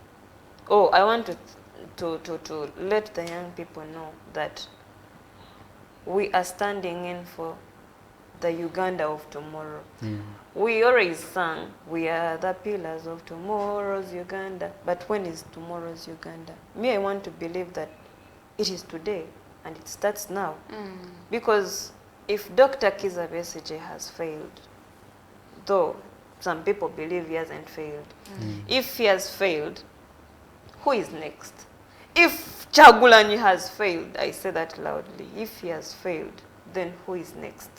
I want to let the young people know that we are standing in for the Uganda of tomorrow. We always sang, we are the pillars of tomorrow's Uganda. But when is tomorrow's Uganda? Me, I want to believe that it is today. And it starts now. Because if Dr. Kizza Besigye has failed, though some people believe he hasn't failed, if he has failed, who is next? If Kyagulanyi has failed, I say that loudly, if he has failed, then who is next?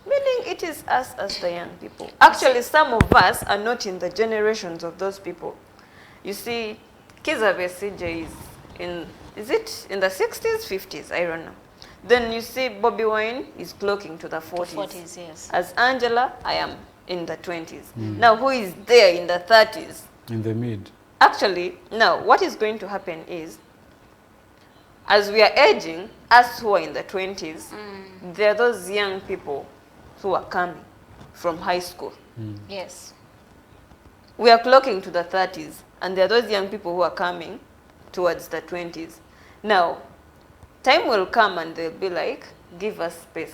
Meaning it is us as the young people. Actually, some of us are not in the generations of those people. You see, Kizza Besigye is it in the 60s, 50s? I don't know. Then you see Bobby Wine is clocking to the 40s. 40s, yes. As Angellah, I am in the 20s. Now, who is there in the 30s? In the mid. Actually, now, what is going to happen is as we are aging, us who are in the 20s, there are those young people who are coming from high school. Yes. We are clocking to the 30s, and there are those young people who are coming towards the 20s. Now, time will come and they'll be like, give us space.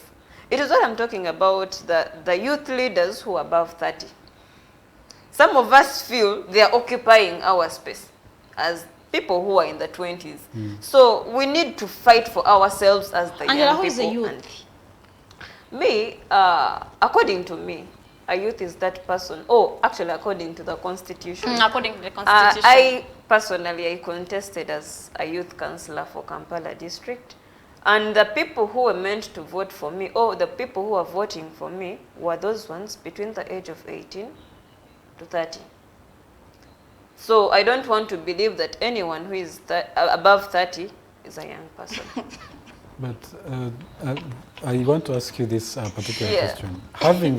It is what I'm talking about, the youth leaders who are above 30. Some of us feel they are occupying our space as people who are in the 20s. So we need to fight for ourselves as the young people. Who is a youth? Me, according to me, a youth is that person. Oh, actually, according to the Constitution. According to the Constitution. I personally, I contested as a youth councillor for Kampala district. And the people who were meant to vote for me, or the people who are voting for me, were those ones between the age of 18 to 30. So I don't want to believe that anyone who is above 30 is a young person. But I want to ask you this particular question. Having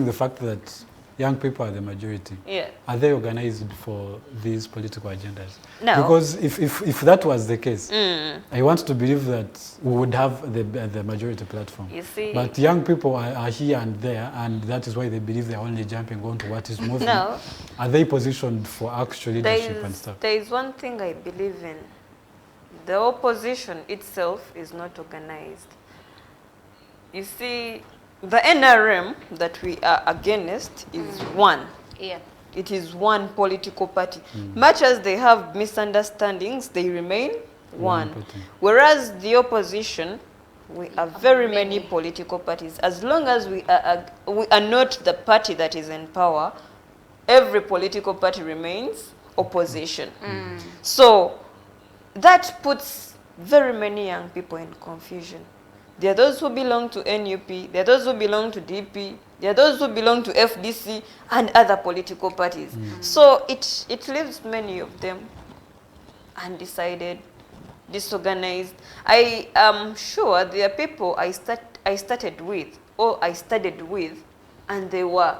the fact that young people are the majority, are they organized for these political agendas? No. Because if that was the case, I want to believe that we would have the majority platform. You see? But young people are here and there, and that is why they believe they're only jumping onto what is moving. No. Are they positioned for actual leadership and stuff? There is one thing I believe in. The opposition itself is not organized. You see, the NRM that we are against is one. Yeah. It is one political party. Much as they have misunderstandings, they remain one. Whereas the opposition, we are very many political parties. As long as we are not the party that is in power, every political party remains opposition. So that puts very many young people in confusion. There are those who belong to NUP, there are those who belong to DP, there are those who belong to FDC and other political parties. So it leaves many of them undecided, disorganized. I am sure there are people I started with, or I studied with, and they were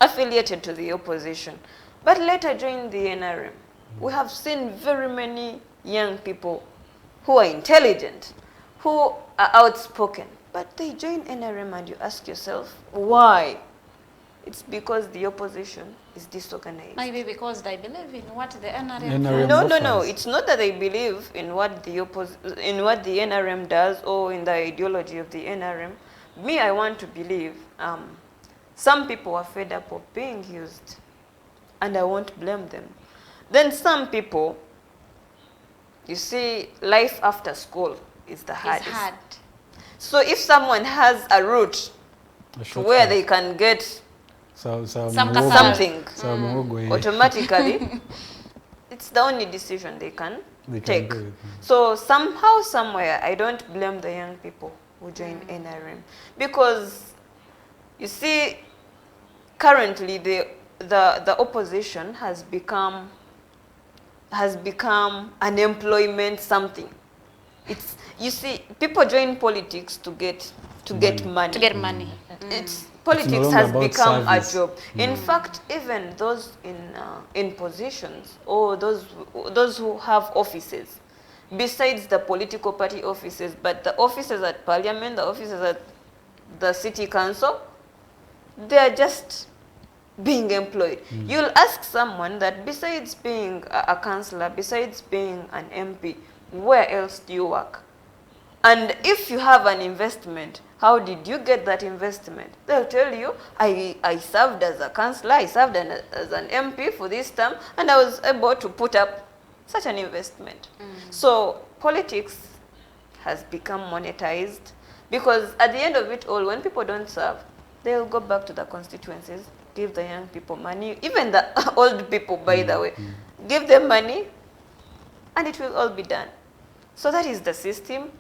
affiliated to the opposition, but later joined the NRM. We have seen very many young people who are intelligent, who are outspoken, but they join NRM, and you ask yourself, why? It's because the opposition is disorganized. Maybe because they believe in what the NRM does. No. It's not that they believe in what the NRM does or in the ideology of the NRM. Me, I want to believe some people are fed up of being used, and I won't blame them. Then some people, you see, life after school is the hardest. It's hard. So if someone has a route to where they can get something automatically, it's the only decision they can take. So somehow, somewhere, I don't blame the young people who join NRM, because you see, currently the opposition has become an employment something. It's, you see, people join politics to get money. To get money. Politics has become a job. In fact, even those in positions, or those who have offices, besides the political party offices, but the offices at Parliament, the offices at the City Council, they are just being employed. You'll ask someone that besides being a councillor, besides being an MP, where else do you work? And if you have an investment, how did you get that investment? They'll tell you, I served as a councillor, I served as an MP for this term, and I was able to put up such an investment. So politics has become monetized, because at the end of it all, when people don't serve, they'll go back to the constituencies, give the young people money, even the old people, by the way, give them money, and it will all be done. So that is the system.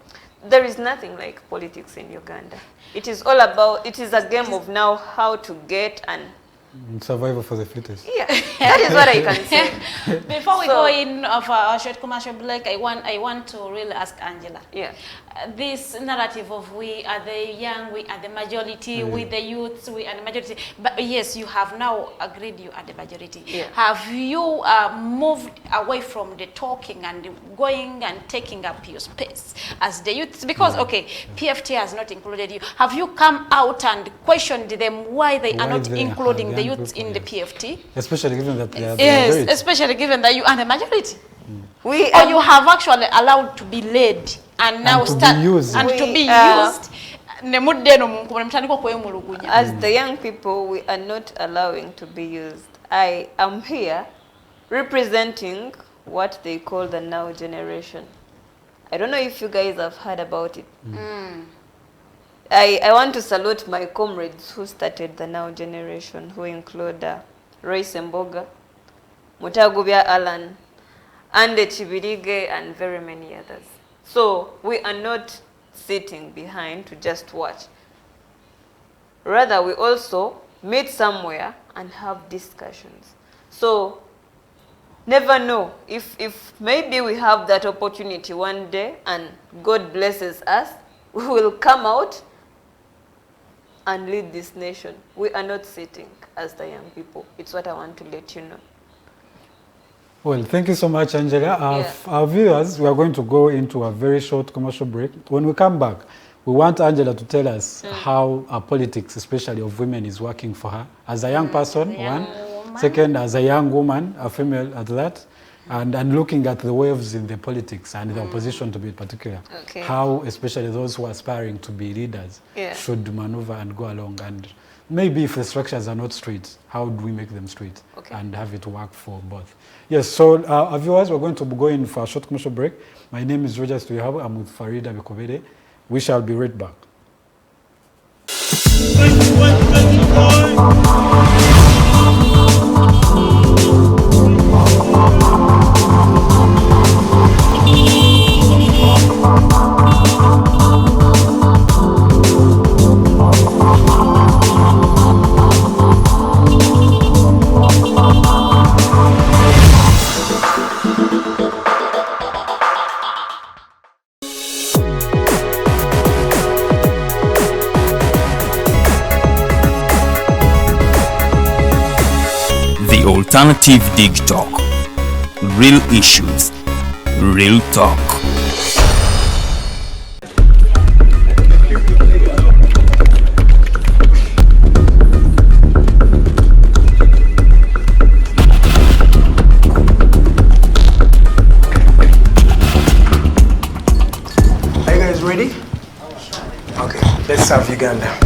There is nothing like politics in Uganda. It is all about, it is a game of now how to get and Survival for the fittest. Yeah, that is what I can say. Before we go in for our short commercial break, I want to really ask Angellah. Yeah. This narrative of we are the young, we are the majority, we the youths, we are the majority. But yes, you have now agreed you are the majority. Yeah. Have you moved away from the talking and going and taking up your space as the youths? Because, okay, PFT has not included you. Have you come out and questioned them why they are not including the youths in the PFT? Especially given that they are the yes, majority. Especially given that you are the majority. Or you have actually allowed to be led and now start and to be used. As the young people, we are not allowing to be used. I am here representing what they call the now generation. I don't know if you guys have heard about it. I want to salute my comrades who started the now generation, who include Royce Mboga, Mutagubya Alan, Ande Chibirige, and very many others. So we are not sitting behind to just watch. Rather, we also meet somewhere and have discussions. So never know if maybe we have that opportunity one day and God blesses us, we will come out and lead this nation. We are not sitting as the young people. It's what I want to let you know. Well, thank you so much, Angellah. Our viewers, we are going to go into a very short commercial break. When we come back, we want Angellah to tell us how politics, especially of women, is working for her. As a young person, second, as a young woman, a female at that, and looking at the waves in the politics and the opposition to be in particular. How, especially those who are aspiring to be leaders, should maneuver and go along. And maybe if the structures are not straight, how do we make them straight and have it work for both? Yes, so our viewers, we're going to go in for a short commercial break. My name is Tulyahabwe. I'm with Farida Bikobere. We shall be right back. Alternative Dig Talk. Real issues, real talk. Are you guys ready? Okay, let's serve Uganda.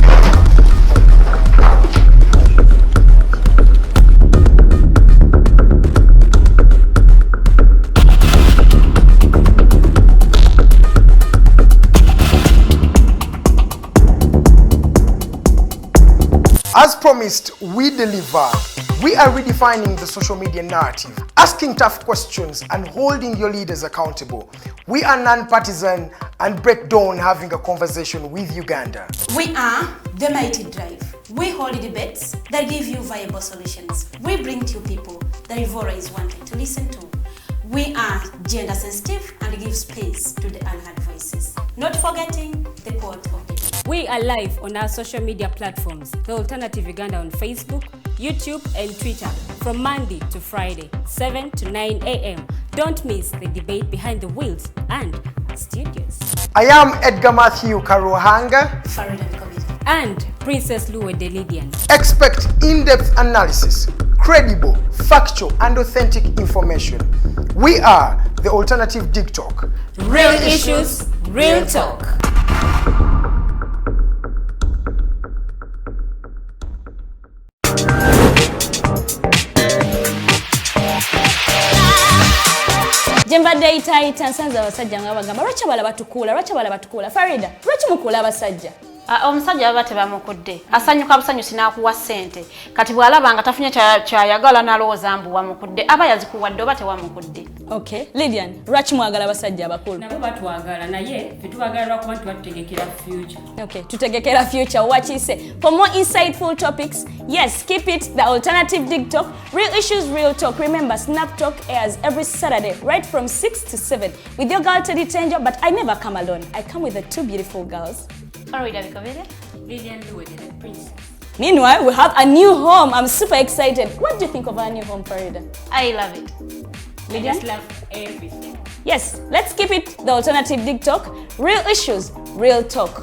As promised, we deliver. We are redefining the social media narrative, asking tough questions and holding your leaders accountable. We are non-partisan and break down having a conversation with Uganda. We are the Mighty Drive. We hold debates that give you viable solutions. We bring to you people that Ivora is wanting to listen to. We are gender sensitive and give space to the unheard voices. Not forgetting the quote of the day. We are live on our social media platforms, The Alternative Uganda on Facebook, YouTube and Twitter from Monday to Friday, 7 to 9 a.m. Don't miss the debate behind the wheels and studios. I am Edgar Matthew Karuhanga, Farida Bikobere, and Princess Luwe Delidian. Expect in-depth analysis, credible, factual and authentic information. We are the Alternative Dig Talk. Real issues, real talk. Jembadde itaita nsanze abasajja nga bagamba lwaki abala batukuula Farida lwaki mukuula abasajja Omusajja baba tebamukudde asanyuka busanyusi n'akuwa ssente kati bw'alaba nga tafunye kyayagala n'alowooza mbu wamukudde aba yazikuwadde oba tewamukudde. Okay, Lydian, lwaki mwagala abasajja abakulu? Nabo batwagala naye fetubagala lwakuba nti batutegekera future. Okay, tutegekera future wakise. For more insightful topics, yes, keep it the Alternative Dig Talk. Real issues, real talk. Remember, Snap Talk airs every Saturday right from 6 to 7 with your girl Teddy Tenjo, but I never come alone. I come with the two beautiful girls. Farida Bikobere, Lydian the princess. Meanwhile, we have a new home. I'm super excited. What do you think of our new home, Farida? I love it. I just love everything. Yes, let's keep it the Alternative Dig Talk. Real issues, real talk.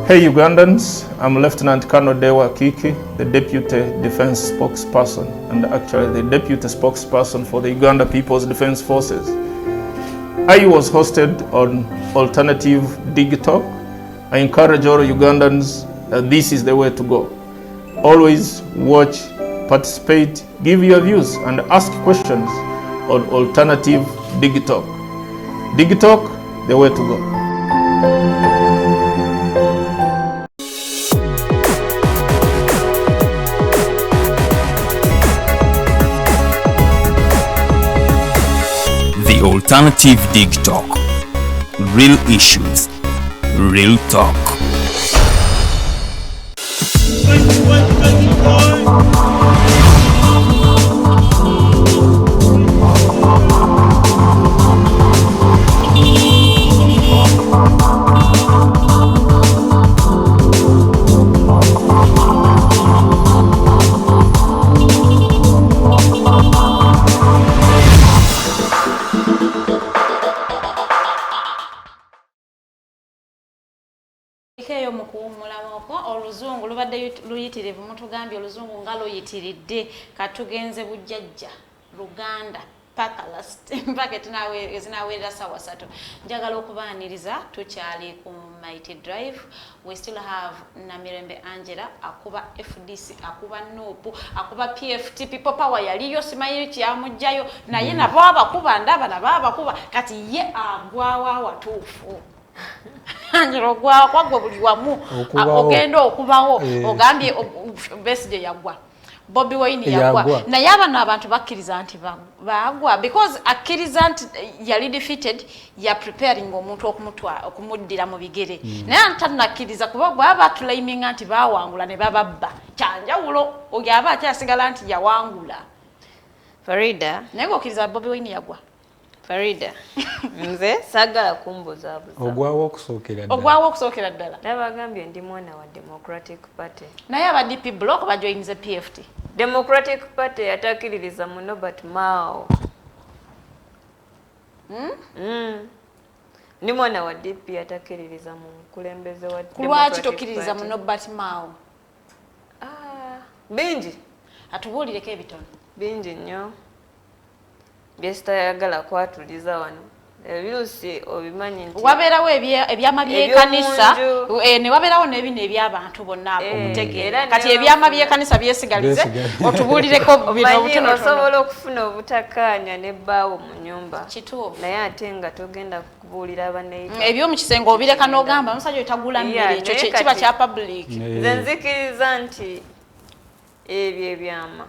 Hey Ugandans, I'm Lieutenant Colonel Dewa Kiki, the Deputy Defense Spokesperson and actually the Deputy Spokesperson for the Uganda People's Defense Forces. I was hosted on Alternative Dig Talk. I encourage all Ugandans that this is the way to go. Always watch, participate, give your views and ask questions on Alternative Dig Talk. Dig Talk, the way to go. Alternative Dig Talk. Real issues, real talk. Oluzungu lubadde luyitirivu mutugambye oluzungu nga luyitiridde katugenze bujjajja Luganda paka last mpaka ezinaweerera ssaawa 3 njagala okubaaniriza tukyali ku Mighty Drive. We still have Namirembe Angellah akuba FDC akuba NOP akuba PFT people power yaliyo simanyi kyamujjayo naye nabo abakuba ndaba nabo abakuba kati ye agwawa watuufu Anjiro kwa buli wamu ogenda okubawo ogambye birthday yagwa Bobby Wine yagwa na yaba n'abantu bakkiriza nti bagwa because akkiriza nti yali defeated ya preparing omuntu okumuddira mu bigere naye antannakkiriza kuba baba claiming nti bawangula ne bababba kyanjawulo ogaba akyasigala nti yawangula Farida naye okkiriza Bobby Wine yagwa Farida nze sagala kumbuza abuza ogwawo okusookera ddala nabagambye ndi mwana wa Democratic Party naye aba DP block bajoyinize PFT Democratic Party yatakiririza mu Robert Mao ni mwana wa DP yatakiririza mu kulembeze wa kulwaki tokkiririza mu Robert Mao bingi atubuulireko ebitono bingi nnyo byesitayagala kwatuliza wano ebyusi obimanyi nti wabeerawo ebyama by'ekkanisa ne wabeerawo n'ebino eby'abantu bonna okutegeera kati ebyama by'ekkanisa byesigalize otubuulireko bino obutono osobola okufuna obutakkaanya n'ebbaawo mu nnyumba kituufu naye ate nga togenda kubuulira abaneiba eby'omu kisenge obireka n'ogamba omusajja otagula mmere ekyo kiba kya public nze nzikiriza nti ebyo ebyama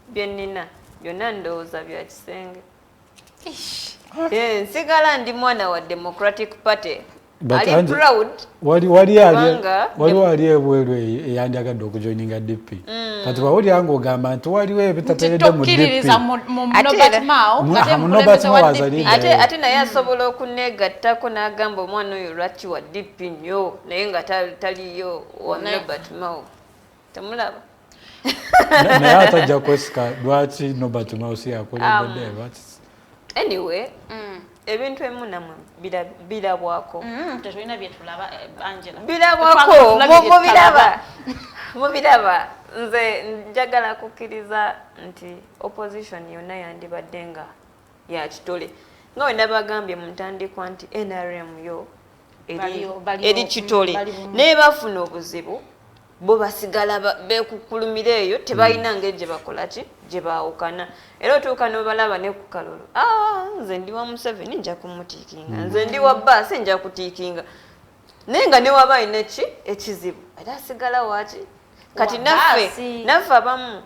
bye nnina byonna ndowooza bya kisenge nsigala ndi mwana wa Democratic Party ali proud waliwo ali ebweru eyandyagadde okujoininga DP kati wawulira ng'ogamba nti waliwo ebitateredde mu DP ate naye asobola okuneegattako n'agamba omwana oyo lwaki wa DP nnyo naye nga taliyo wa Robert Mao temulaba naye atajja kwesika lwaki Robert Mao si yakulembedde anyway ebintu emu namwe birabwako tetulina byetulaba Angellah birabwako mubiraba nze njagala kukkiriza nti opposition yonna yandibadde nga ya kitole nga we nabagambye mu ntandikwa nti NRM yo eri kitole naye bafuna obuzibu bo basigala bekukulumira eyo tebalina ngeri gye bakola ki gye baawukana era otuuka n'obalaba ne ku kalulu nze ndi wa Museveni nja kumutiikinga nze ndi wa Baasi nja kutiikinga naye nga ne waba alina ki ekizibu era asigala waaki kati naffe abamu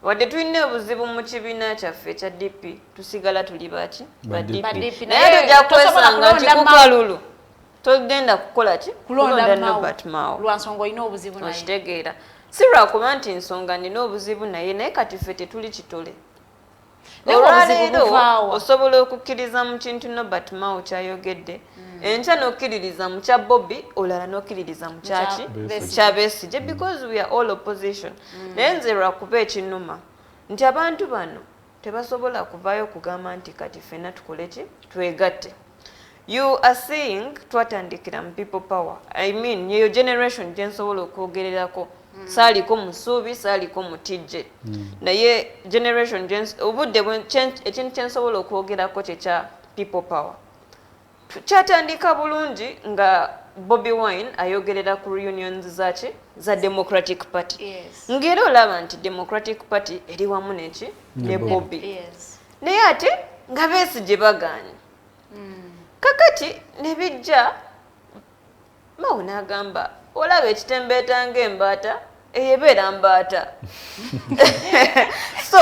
wadde tulina obuzibu mu kibiina kyaffe ekya DP tusigala tuli baki ba DP naye tojja kwesanga nti ku kalulu togenda kukola ki kulonda Norbert Mao lwansonga olina obuzibu naye okitegeera si lwakuba nti nsonga nina obuzibu naye kati ffe tetuli kitole olwaleero osobola okukkiriza mu kintu Norbert Mao kyayogedde enkya n'okkiririza mu kya Bobby olala n'okkiririza mu kyaki kya Besigye because we are all opposition naye nze lwakuba ekinnuma nti abantu bano tebasobola kuvaayo kugamba nti kati ffenna tukole ki twegatte. You are seeing twatandikira mu people power. I mean, your generation gyensobola okwogererako. Saaliko musuubi, saaliko mutijje. Naye generation obudde ekintu kyensobola okwogerako kyekya people power. Kyatandika bulungi nga Bobi Wine ayogerera ku reunions zaki za Democratic Party. Ngero olaba nti Democratic Party eri wamu neki ne Bobi. Naye ate nga Besigye baganye. Kakati nebijja Mao n'agamba olaba ekitembeeta ng'embaata eyebeera mbaata. So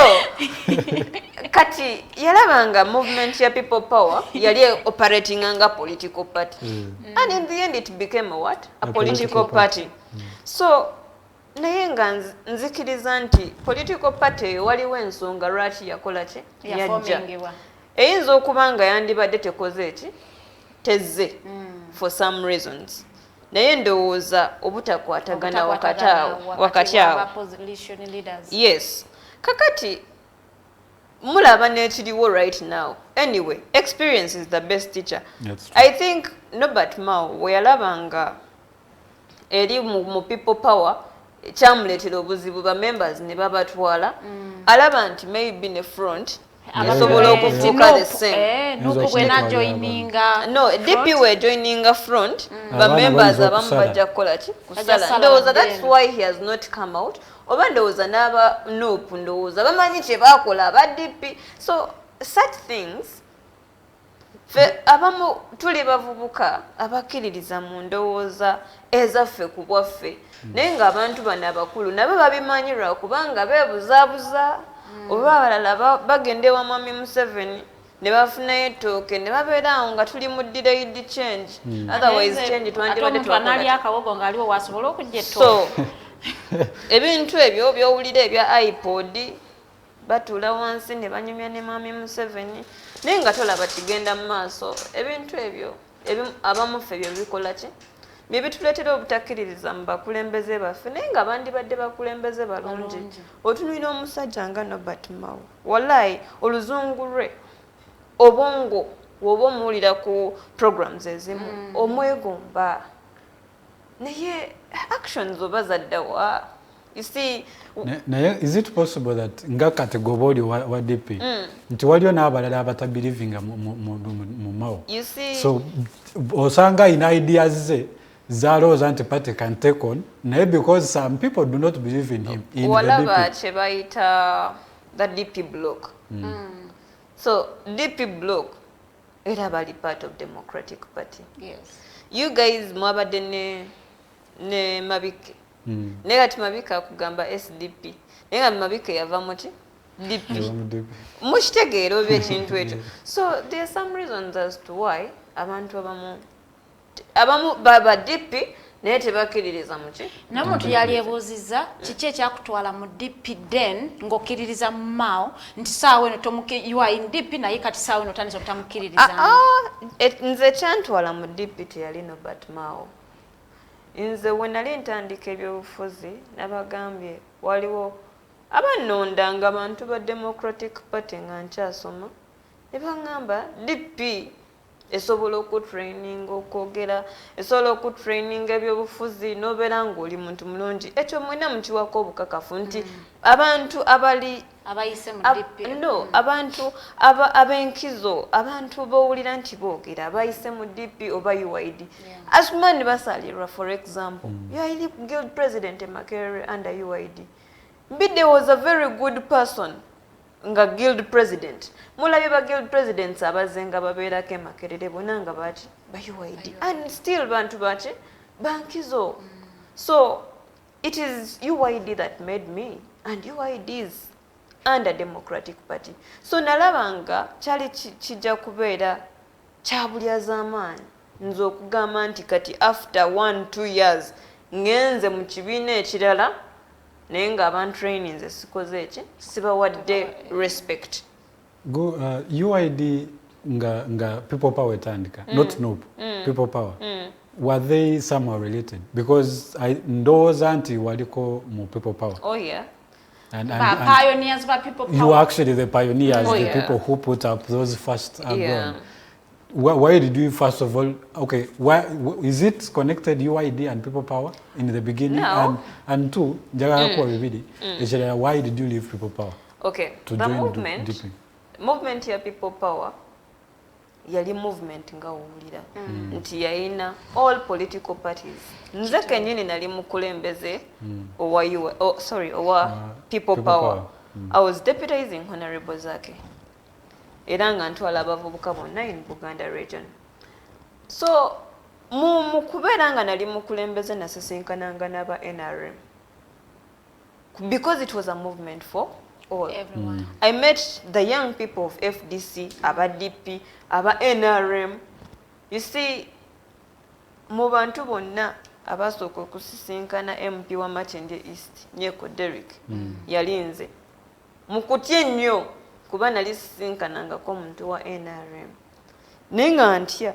kati yalabanga movement ya people power yali operating nga political party and in the end it became a what? A political party. So naye nga nzikiriza nti political party waliwo ensonga lwaki yakola ki yajja eyinza okuba nga yandibadde tekoze eki tezze for some reasons naye ndowooza obutakwatagana wakati awo. Yes kakati mulaba n'ekiriwo right now. Anyway, experience is the best teacher. I think Norbert Mao we yalabanga eri mu people power kyamuleetera obuzibu ba members ne babatwala alaba nti maybe ne front asobola okufuuka the same. No, DP were joining a front ba members abamu bajja kukola ki kusala. Ndowooza that's why he has not come out. Oba ndowooza n'aba Nope ndowooza bamanyi kye baakola aba DP. So such things fe abamu tuli bavubuka abakkiririza mu ndowooza ezaffe ku bwaffe naye ng'abantu bano abakulu nabo babimanyirwa kubanga beebuzaabuza oba abalala bagenda ewa Mwami Museveni ne bafunayo ettooke ne babeera awo nga tuli mu delayed change. Otherwise change twandibadde twakola. So ebintu ebyo byowulira ebya iPod batula wansi ne banyumya ne Mwami Museveni naye nga tolaba kigenda mu maaso. Ebintu ebyo abamu ffe byo bikola ki bye bituleetera obutakkiririza mu bakulembeze baffe naye nga bandibadde bakulembeze balungi. Otunulira omusajja nga Norbert Mao wallahi oluzungu lwe obwongo woba omuwulira ku programs ezimu omwegomba naye actions oba zaddawa. You see naye is it possible that nga kategori wa DP nti waliyo n'abalala abatabelivinga mu Mao? You see so osanga in ideas ze zalowooza nti party can take on naye because some people do not believe in him in walaba kye bayita the DP block. So DP block era bali part of Democratic Party. Yes. You guys mwabadde ne Mabike naye kati Mabike akugamba SDP naye nga Mabike yava mu ki DP mukitegeera oba ekintu ekyo. So there are some reasons as to why abantu abamu baba DP naye tebakkiririza mu ki. Namuntu yali ebuuzizza kiki ekyakutwala mu DP then ng'okkiririza mu Mao nti saawa eno you are in DP naye kati saawa eno otandise obutamukkiririza. Nze kyantwala mu DP teyali Norbert Mao. Nze we nali ntandika ebyobufuzi nabagambye waliwo abanondanga abantu ba Democratic Party nga nkyasoma ne baŋŋamba DP esobola okutraining okwogera esobola okutraining ebyobufuzi nobeera ng'oli muntu mulungi ekyo mwena mukiwako obukakafu nti abantu abali abayise mu DP no abantu ab'enkizo abantu bowulira nti boogera abayise mu DP oba UID asumani basalirwa for example yaili guild president e Makerere under UID Bidde was a very good person nga guild president mulabye ba guild presidents abazenga babeerako e Makerere bonna nga baki ba UID and still bantu baki bankizo so it is UID that made me and UID is under Democratic Party so nalabanga kyali kijja kubeera kyabulyazaamaanyi nze okugamba nti kati after 1-2 years ngenze mu kibiina ekirala naye ng'abantu training nze sikoze eki sibawadde respect UID nga people power etandika not NOP people power were they somehow related because ndowooza nti waliko mu people power oh yeah and pioneers by people power you were actually the pioneers the people who put up those first why did you first of all okay why is it connected UID and people power in the beginning and two njagala kwa bibiri why did you leave people power okay to the join movement ya people power yali movement nga owulira nti yalina all political parties nze kenyini nali mukulembeze owa people power I was deputizing honorable zake era nga ntwala abavubuka bonna in Buganda region so mu kubeera nga nali mukulembeze nasesenkananga n'aba NRM because it was a movement for all. Everyone. I met the young people of FDC, Abadde, aba NRM. You see, mu bantu bonna abasooka okusisinkana MP wa Makindye East, Nyeko Derrick, yalinze. Mu kutya ennyo kuba nali sisinkanangako omuntu wa NRM. Naye nga ntya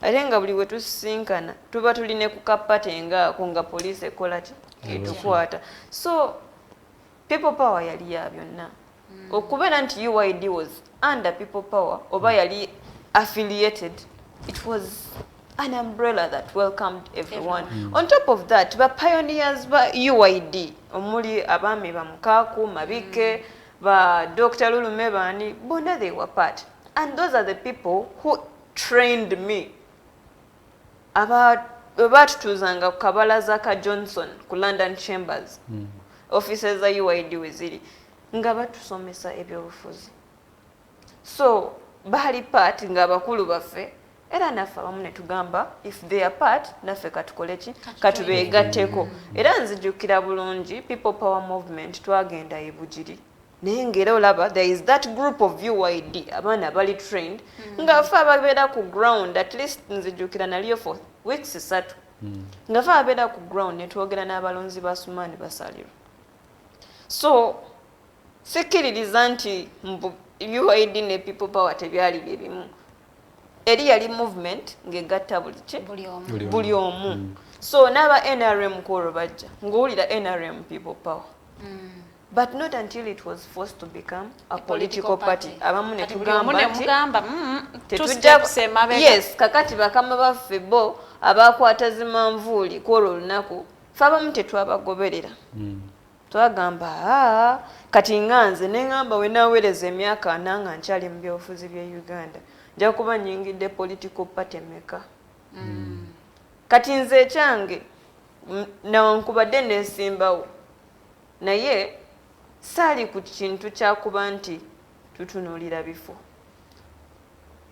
ate nga buli we tusisinkana tuba tuline ku kapate ngaako nga poliisi ekola ki etukwata. So people power yali ya byonna okubeera nti UID was under people power oba yali affiliated, it was an umbrella that welcomed everyone. On top of that, ba pioneers ba UID omuli abaami ba Mukaaku, Mabike, ba Dr. Lulume bani, bona they were part. And those are the people who trained me about tuzanga Kabalaza ka Johnson ku London Chambers. Offices za UID weziri nga batusomesa ebyobufuzi. So bali part nga abakulu baffe era naffe abamu ne tugamba if they are part naffe katukoleki katubeegatteko. Era nzijukira bulungi people power movement twagenda e Bugiri naye ng'era olaba there is that group of UID abaana bali trained nga ffe ababeera ku ground at least nzijukira naliyo for weeks 3 nga ffe ababeera ku ground ne twogera n'abalonzi ba Sumaani basalirwa. So sikiririza nti UID ne people power tebyali byebimu. Eri yali movement ng'egatta buli omu. So n'aba NRM koro bajja ng'owulira NRM people power. But not until it was forced to become a political party. Abamu ne tugamba nti yes kakati bakama baffe bo abakwata zimanvuuli kwolwo olunaku ffe abamu tetwabagoberera. Twagamba kati nganze neŋŋamba we naaweereza emyaka 4 nga nkyali mu byobufuzi bya Uganda nja kuba nnyingidde political party meka. Kati nze ekyange nawankubadde neesimbawo naye saali ku kintu kyakuba nti tutunuulira bifo.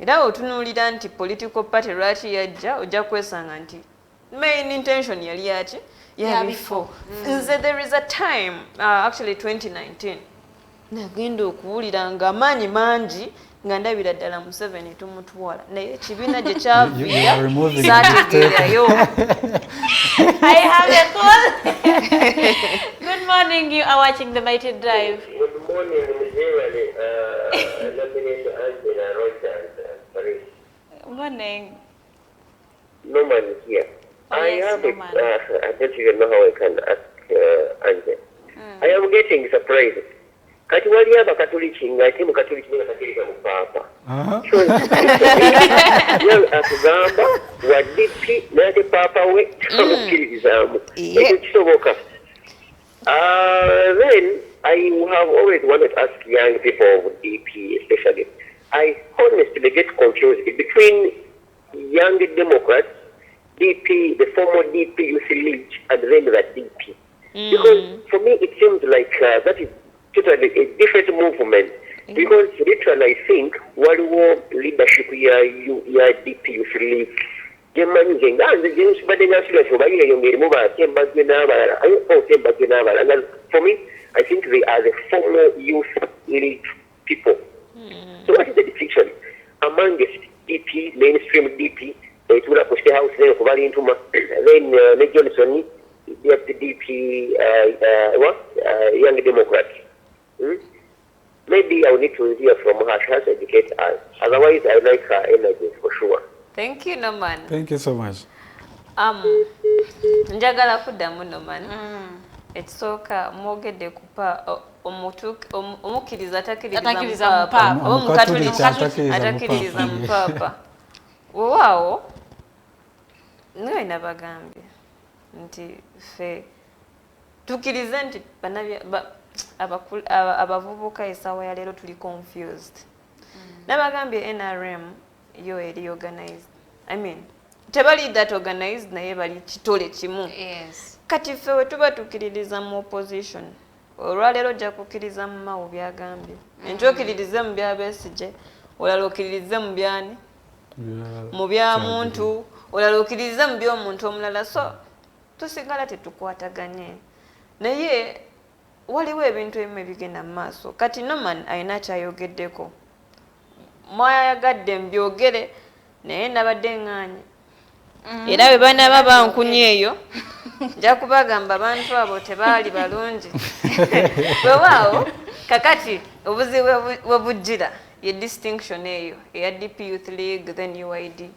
Era otunuulira nti political party lwaki yajja ojja kwesanga nti main intention yali yaki yabifo. Nze there is a time actually 2019 nagenda okuwulira nga amaanyi mangi nga ndabira ddala Museveni tumutwala naye ekibiina gye kyaviira saategeerayo. I have a call. Good morning, you are watching the Mighty Drive. Good morning, Good morning. No man here. I have I don't even know how I can ask Angel. I am getting surprised. kati wali abakatoliki ng'ate mukatoliki n'akatereka mu paapa atugamba wa DP n'ate paapa we tamukkiririzaamu ekyo kisoboka. Then I have always wanted to ask young people of DP especially, I honestly get confused between young Democrats, DP, the former DP Youth League, and then the DP. Because for me it seems like that is totally a different movement. Because literally I think waliwo leadership ya DP Youth League. Jemanyize nganze James Badena Silo bayire yongerimu batembazwe n'abalala. Tembazwe n'abalala. And for me, I think they are the former youth league people. So what is the distinction among the DP, mainstream DP, Tula Poste House, then Kubali Intuma, then Nick Johnson, the DP, Young Democrats? Maybe I will need to hear from her. She has to educate us. Otherwise, I like her energy for sure. Thank you, Norman. Thank you so much. Njagala kuddamu Norman. Ekisooka mwogedde kupa omukkiriza atakiriza mupaapa oba omukatoliki atakiriza mupaapa. Weewaawo niwe nabagambye nti ffe tukkirize nti abavubuka essaawa ya leero tuli confused. Nabagambye NRM yo eri organized. I mean, tebali that organized naye bali kitole kimu. Yes. Kati ffe we tuba tukkiririza mu opposition, olwaleero ojja kukkiriza mu mawu byagambye. Enti okkiririze mu bya Besigye, olala okkiririze mu byani? Mu bya muntu, olala okkiririze mu by'omuntu omulala. So tusigala tetukwataganye. Naye waliwo ebintu ebimu ebigenda mu maaso. Kati Norman alina kyayogeddeko. Mwayagadde mbyogere naye nabadde ŋŋaanye. Era bwe banaaba bankunye eyo nja kubagamba abantu abo tebaali balungi. Weewaawo kakati obuzibu we bujjira ye distinction eyo eya DP Youth League then UID.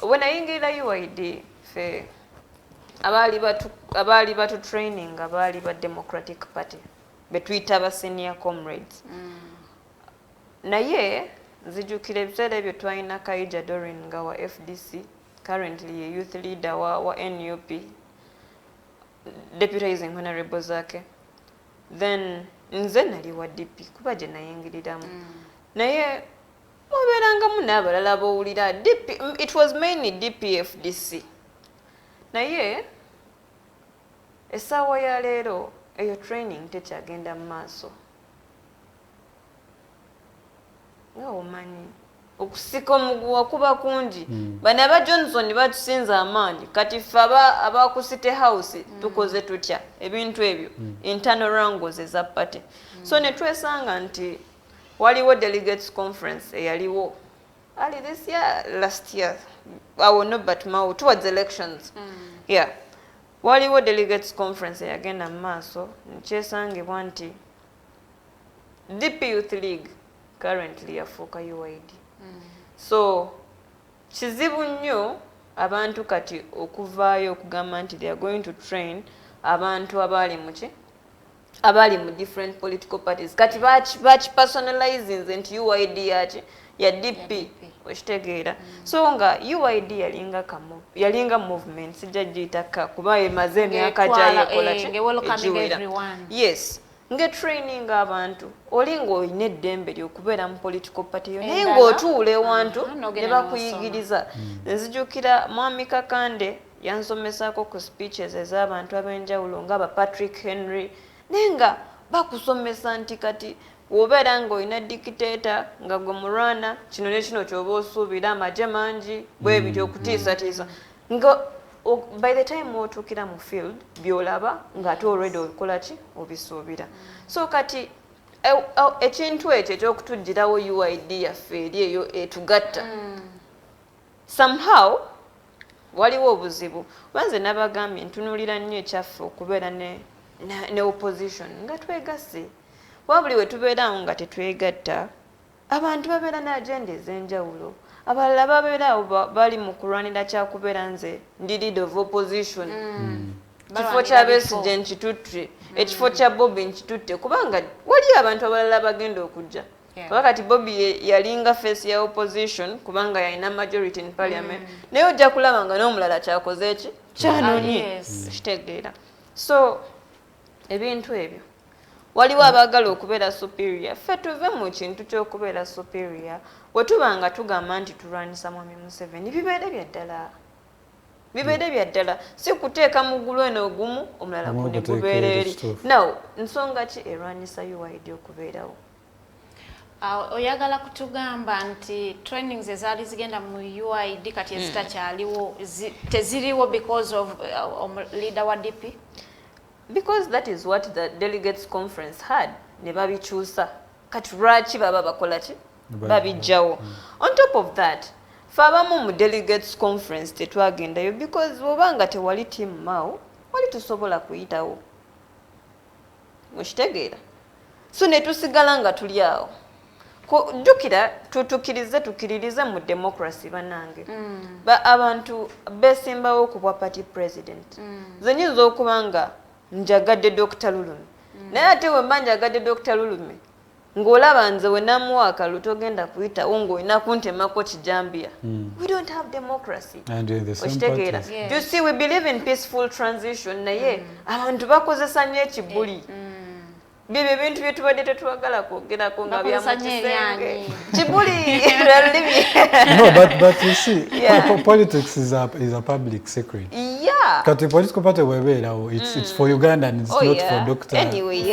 Bwe nayingirira UID ffe abaali batu training abaali ba Democratic Party betuyita ba senior comrades. Naye nzijukira ebiseera ebyo twalina Kaija Doreen nga wa FDC, currently a youth leader wa NUP, deputizing honorable zake. Then nze nali wa DP kuba gye nayingiriramu. Naye mubeerangamu n'abalala bowulira DP, it was mainly DP FDC. Naye essaawa ya leero eyo training tekyagenda mu maaso. Nga omanyi okusika omuguwa kuba kungi. Bano aba Johnson batusinza amaanyi. Kati ffe aba ku City House tukoze tutya ebintu ebyo internal wrangles eza party. So ne twesanga nti waliwo delegates conference eyaliwo early this year, last year, I will not but now towards elections. Yeah, waliwo delegates conference eyagenda mu maaso nkyesangibwa nti DP Youth League currently yafuuka UID. So kizibu nnyo abantu kati okuvaayo okugamba nti they are going to train abantu abaali mu different political parties. Kati bachi personalizing nti UID ya DP okitegeera. So nga UID yalinga movement sijja giyitaka kuba emaze emyaka gyayekola ki. Yes. Nge training abantu olinga olina eddembe ly'okubeera mu political party yo naye ng'otuula ewantu ne bakuyigiriza. Nzijukira Mwami Kakande yansomesaako ku speeches ez'abantu ab'enjawulo nga Patrick Henry naye nga bakusomesa nti kati wobeera ng'olina dictator nga gwe mulwana kino ne kino ky'oba osuubira amagye mangi bwe bityo okutiisatiisa nga by the time otuukira mu field byolaba ng'ate already obikola ki obisuubira. So kati ekintu ekyo eky'okutugirawo UID yaffe eri eyo etugatta somehow waliwo obuzibu. Banze nabagambye ntunuulira nnyo ekyaffe okubeera ne opposition nga twegasse. Wabuli we tubeerawo nga tetwegatta abantu babeera n'agenda ez'enjawulo. Abalala babeera awo bali mu kulwanira kyakubeera nze ndi leader of opposition. kifo kya Besigye nkitutte ekifo kya Bobby nkitutte kubanga wali abantu abalala bagenda okujja wakati Bobby yalinga face ya opposition kubanga yalina majority in parliament naye ojja kulaba nga n'omulala kyakoze eki kyanonye kitegeera so ebintu ebyo waliwo abagala okubeera superior ffe tuve mu kintu ky'okubeera superior bwe tuba nga tugamba nti tulwanyisa Mwami Museveni bibeere bya ddala si kuteeka mugulu eno ogumu omulala ne gubeera eri now nsonga ki erwanyisa UID okubeerawo oyagala kutugamba nti trainings ezaali zigenda mu UID kati ezitakyaliwo teziriwo because of leader wa DP because that is what the delegates conference had ne babikyusa kati lwaki baba bakola ki babijjawo on top of that fabamu mu delegates conference tetwagendayo because obanga tewali team mao wali tusobola kuyitawo mushitegeera so ne tusigala nga tuli awo jjukira tukiririze mu democracy banange abantu besimbawo okubwa party president nze nyinza okuba nga njagadde Dr. Lulumi naye ate we mba njagadde Dr. Lulumi ng'olaba nze we namuwa akalulu togenda kuyitawo ng'olina kuntemako kijambia we don't have democracy okitegeera you see we believe in peaceful transition naye abantu bakozesa nnyo ekibuli bibyo bintu bye tubadde tetwagala kwogerako nga byamukisenge kibuli lulimi but you see politics is a public secret kati political party webeerawo it's for Uganda and it's not for Dr. Anyway,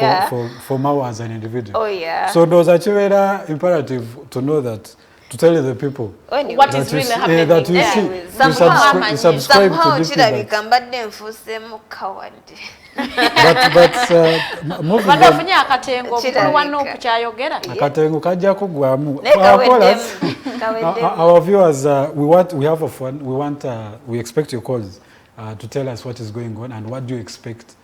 for Mao as an individual so those are kibeera imperative to know that to tell the people what is really happening that you see you subscribe to this kirabika mbadde nfuuseemu kawadde badafunye akatengo kulwana okukyayogera akatengo kajja kugwamu our viewers we expect your calls to tell us what is going on and what do you expect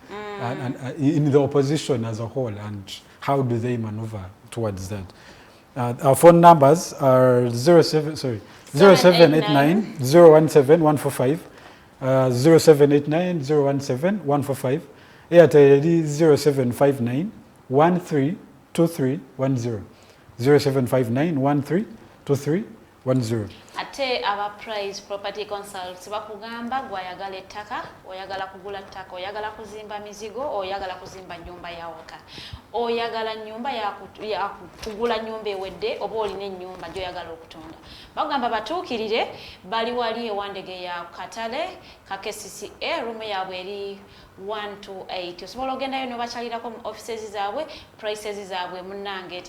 and in the opposition as a whole and how do they maneuver towards that. Our phone numbers are 0789 017 145 0789 017 145 Airtel 0759 132310 0759 132310. ate aba price property consults bakugamba gwayagala ettaka oyagala kugula ttaka oyagala kuzimba mizigo oyagala kuzimba nyumba ya waka oyagala nyumba ya kugula nyumba ewedde oba olina ennyumba gy'oyagala okutunda bagamba batuukirire bali wali ewandege ya katale KCCA room yaabwe eri 128 osobola ogendayo nobakyalirako mu offices zaabwe prices zaabwe munnange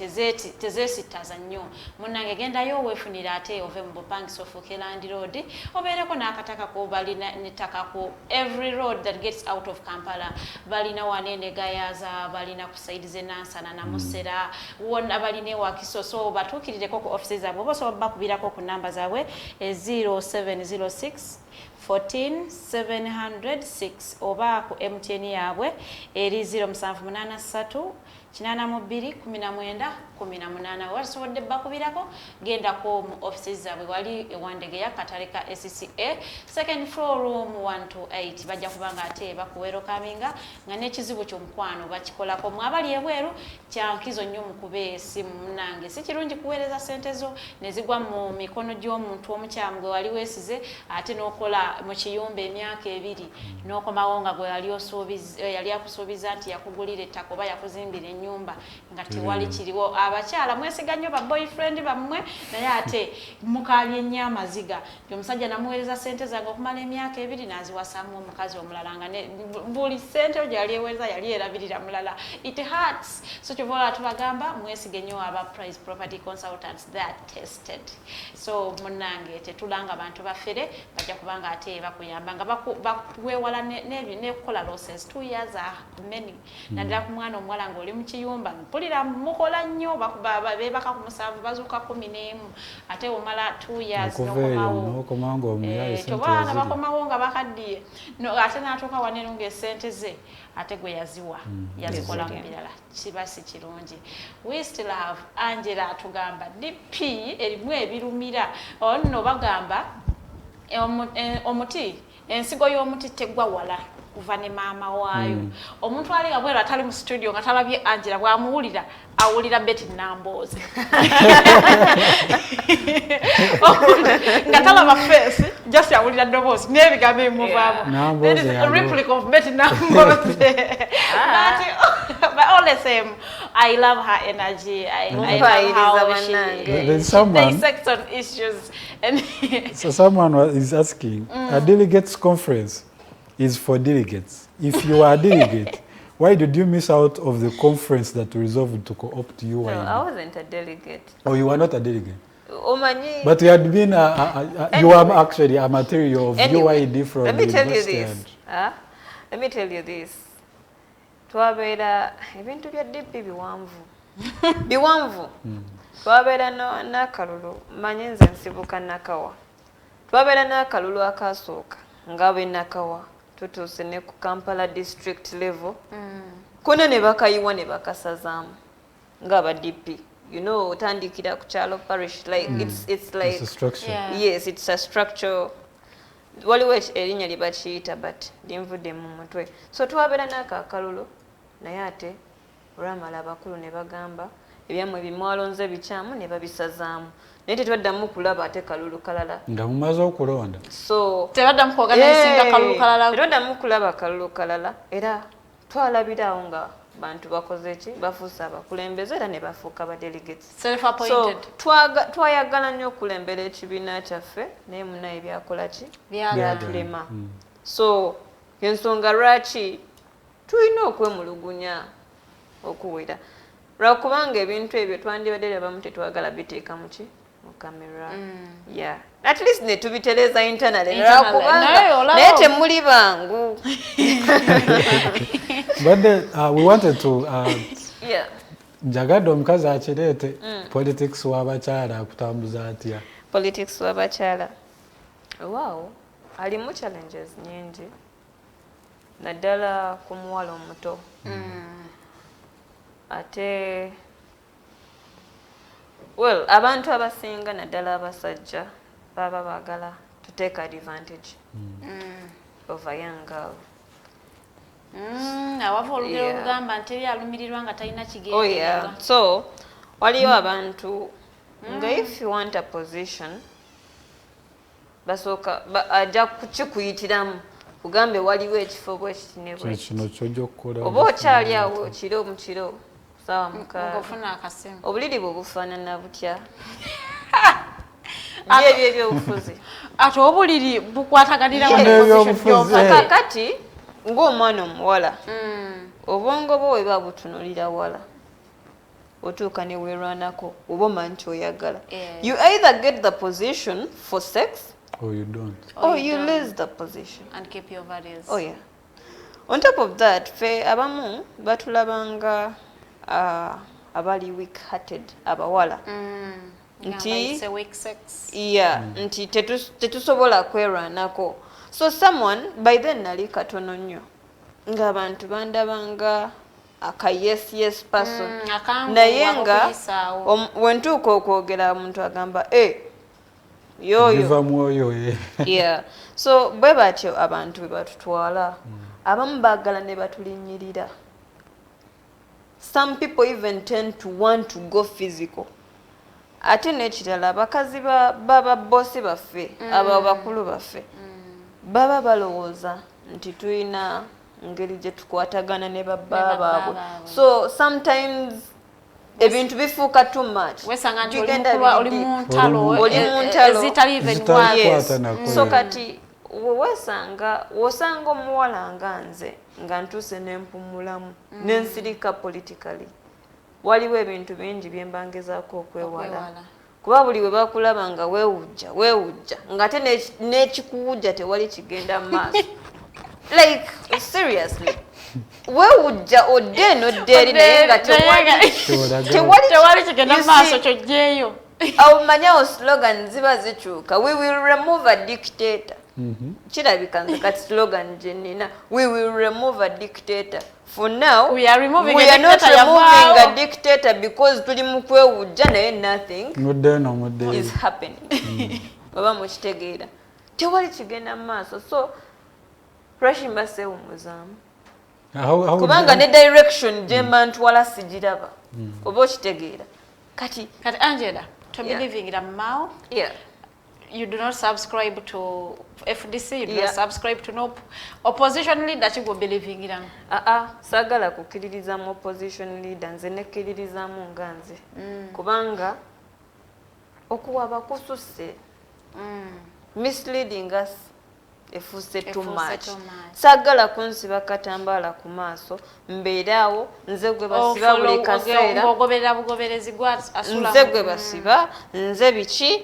tezeesittaza nnyo munnange gendayo weefunira ate ove mu bupangiso ofuuke Land Road obeereko n'akataka ko balina n'ettaka ko every road that gets out of Kampala balina wanene gayaza balina ku side z'Enansana na Musera wonna balina ewakiso so batuukirireko ku offices zaabwe oba osobola bakubirako ku namba zaabwe 0706 14706 oba ku MTN yaabwe eri 0783 82 19 wasobodde bakubirako genda ko mu offices zaabwe wali ewandege ya katale ka SCA second floor room 128 bajja kubanga ate bakuwero kaminga nga n'ekizibu ky'omukwano bakikolako mwabali ebweru kyankizo nnyo mukube esimu munnange si kirungi kuweereza sente zo ne zigwa mu mikono gy'omuntu omukyamu gwe wali weesize ate n'okola mu kiyumba emyaka ebiri n'okomawo nga gwe yali akusuubiza nti yakugulira ettaka oba yakuzimbira ennyumba nga tewali kiriwo abakyala mwesiga nnyo ba boyfriend bammwe naye ate mukabye nnyo amaziga omusajja namuweereza sente zange okumala emyaka ebiri n'aziwasaamu omukazi omulala nga buli sente gye yali eweereza yali erabirira mulala it hurts so kyovola tubagamba mwesige nnyo aba price property consultants they are tested so munnange tetulanga abantu baffere bajja kubanga ate bakuyamba nga bakwewala n'ekukola losses 2 years are many naddala ku mwana omuwala ng'oli mu kiyumba mpulira mukola nnyo beebaka ku 7 bazuuka 11 ate omala 2 years nokomawo bakomawo nga bakaddiye ate n'atuuka waneru ng'esente ze ate gwe yaziwa yazikola mu birala kiba si kirungi. We still have Angellah atugamba DP erimu ebirumira ono bagamba omuti ensigo y'omuti tegwa wala kuva ne maama waayo omuntu ali abwera atali mu studio nga talabye Angela bw'amuwulira awulira Betty Namboze nga talaba face just awulira ddoboozi n'ebigambo ebimuvaamu there is a replica of Betty Namboze but all the same I love her energy. I love how she dissects on issues. And so someone is asking, a delegates conference is for delegates. If you are a delegate, why did you miss out of the conference that resolved to co-opt you? No, I wasn't a delegate. Oh, you were not a delegate? But you had been, you were actually a material of UID from Let me the tell you university. this. Let me tell you this. Twabeera ebintu bya DP biwanvu twabeera n'akalulu manye nze nsibuka Nakawa twabeera n'akalulu akasooka nga bwe Nakawa tutuuse ne ku Kampala district level kona ne bakayiwa ne bakasazaamu ng'aba DP you know otandikira ku kyalo parish like it's like it's a structure. Yes, it's a structure. Waliwo erinnya lye bakiyita but linvudde mu mutwe so twabeera n'akakalulu naye ate olwamala abakulu ne bagamba ebyamwe bimwalonze bikyamu ne babisazaamu naye tetwaddamu kulaba ate kalulu kalala nga mumaze okulonda so tebaddamu kuorganizinga kalulu kalala tetwaddamu kulaba kalulu kalala era twalabirawo nga bantu bakoze ki bafuuse abakulembeze era ne bafuuka ba delegates so twayagala nnyo okulembera ekibiina kyaffe naye munaye byakola ki byatulema so ensonga lwaki tulina okwemulugunya okuwera lwakubanga ebintu ebyo twandibadde abamu tetwagala biteeka mu ki mu kamera yeah at least ne tubitereza internally lwakubanga naye temuli bangu but we wanted to yeah njagadde omukazi akireete politics w'abakyala akutambuza atya politics w'abakyala wow alimu challenges nyingi nadala ku muwala omuto ate well abantu abasinga naddala abasajja baba bagala to take advantage of a young girl awava olugero olugamba nti eri alumirirwa nga talina kigendererwa so waliyo abantu nga if you want a position basooka ajja kukikuyitiramu kugambe waliwo ekifo bwekiti ne bwekiti oba okyali awo kiro mu kiro saawa mukaaga obuliri bwe bufaanana butya byebyo ebyobufuzi ate obuliri bukwataganira kakati ng'omwana omuwala obwongo bwo bwe babutunulira wala otuuka ne weerwanako oba omanyi nti oyagala you either get the position for sex or you don't. Or you lose the position. And keep your values. Oh yeah. On top of that, fe abamu batulabanga abali weak-hearted abawala. Nti weak sex. Yeah, nti tetusobola kwerwanako. So someone by then nali katono nnyo. Nga abantu bandabanga aka yes person. Naye nga wentuuka okwogera omuntu agamba yoyo yeah so bwe batyo abantu bwe batutwala abamu baagala ne batulinyirira some people even tend to want to go physical ate n'ekirala abakazi baba bossi baffe abo bakulu baffe baba balowooza nti tulina ngeri gye tukwatagana ne babba baabwe so sometimes ebintu bifuuka too much oli muntalo ezitali even so kati wosanga omuwala nga nze nga ntuuse nempumulamu nensirika politically waliwo ebintu bingi byembangezaako okwewala kuba buli we bakulaba nga weewujja ng'ate n'ekikuwujja tewali kigenda mu maaso like seriously weewujja odde n'oddeeri naye nga tewali kigenda maaso kyojjeeyo awo manyawo slogan ziba zikyuka we will remove a dictator kirabika nze kati slogan gye nnina we will remove a dictator for now we are not removing a dictator because tuli mu kwewujja naye nothing is happening baba mukitegeera tewali kigenda mu maaso so lwaki mbasewumuzamu How kubanga ne direction gye mba ntwala sigiraba oba okitegeera kati Angela, to be living in a Mao, you do not subscribe to FDC, you do not subscribe to no opposition leader that you will be living in. Sagala kukkiririzamu opposition leader nze nekkiririzamu nga nze kubanga okuwaba kususse misleading us efuuse too much. Sagala kunsiba katambaala ku maaso mbeeraawo nze gwe basiba buli kaseera nze gwe basiba nze biki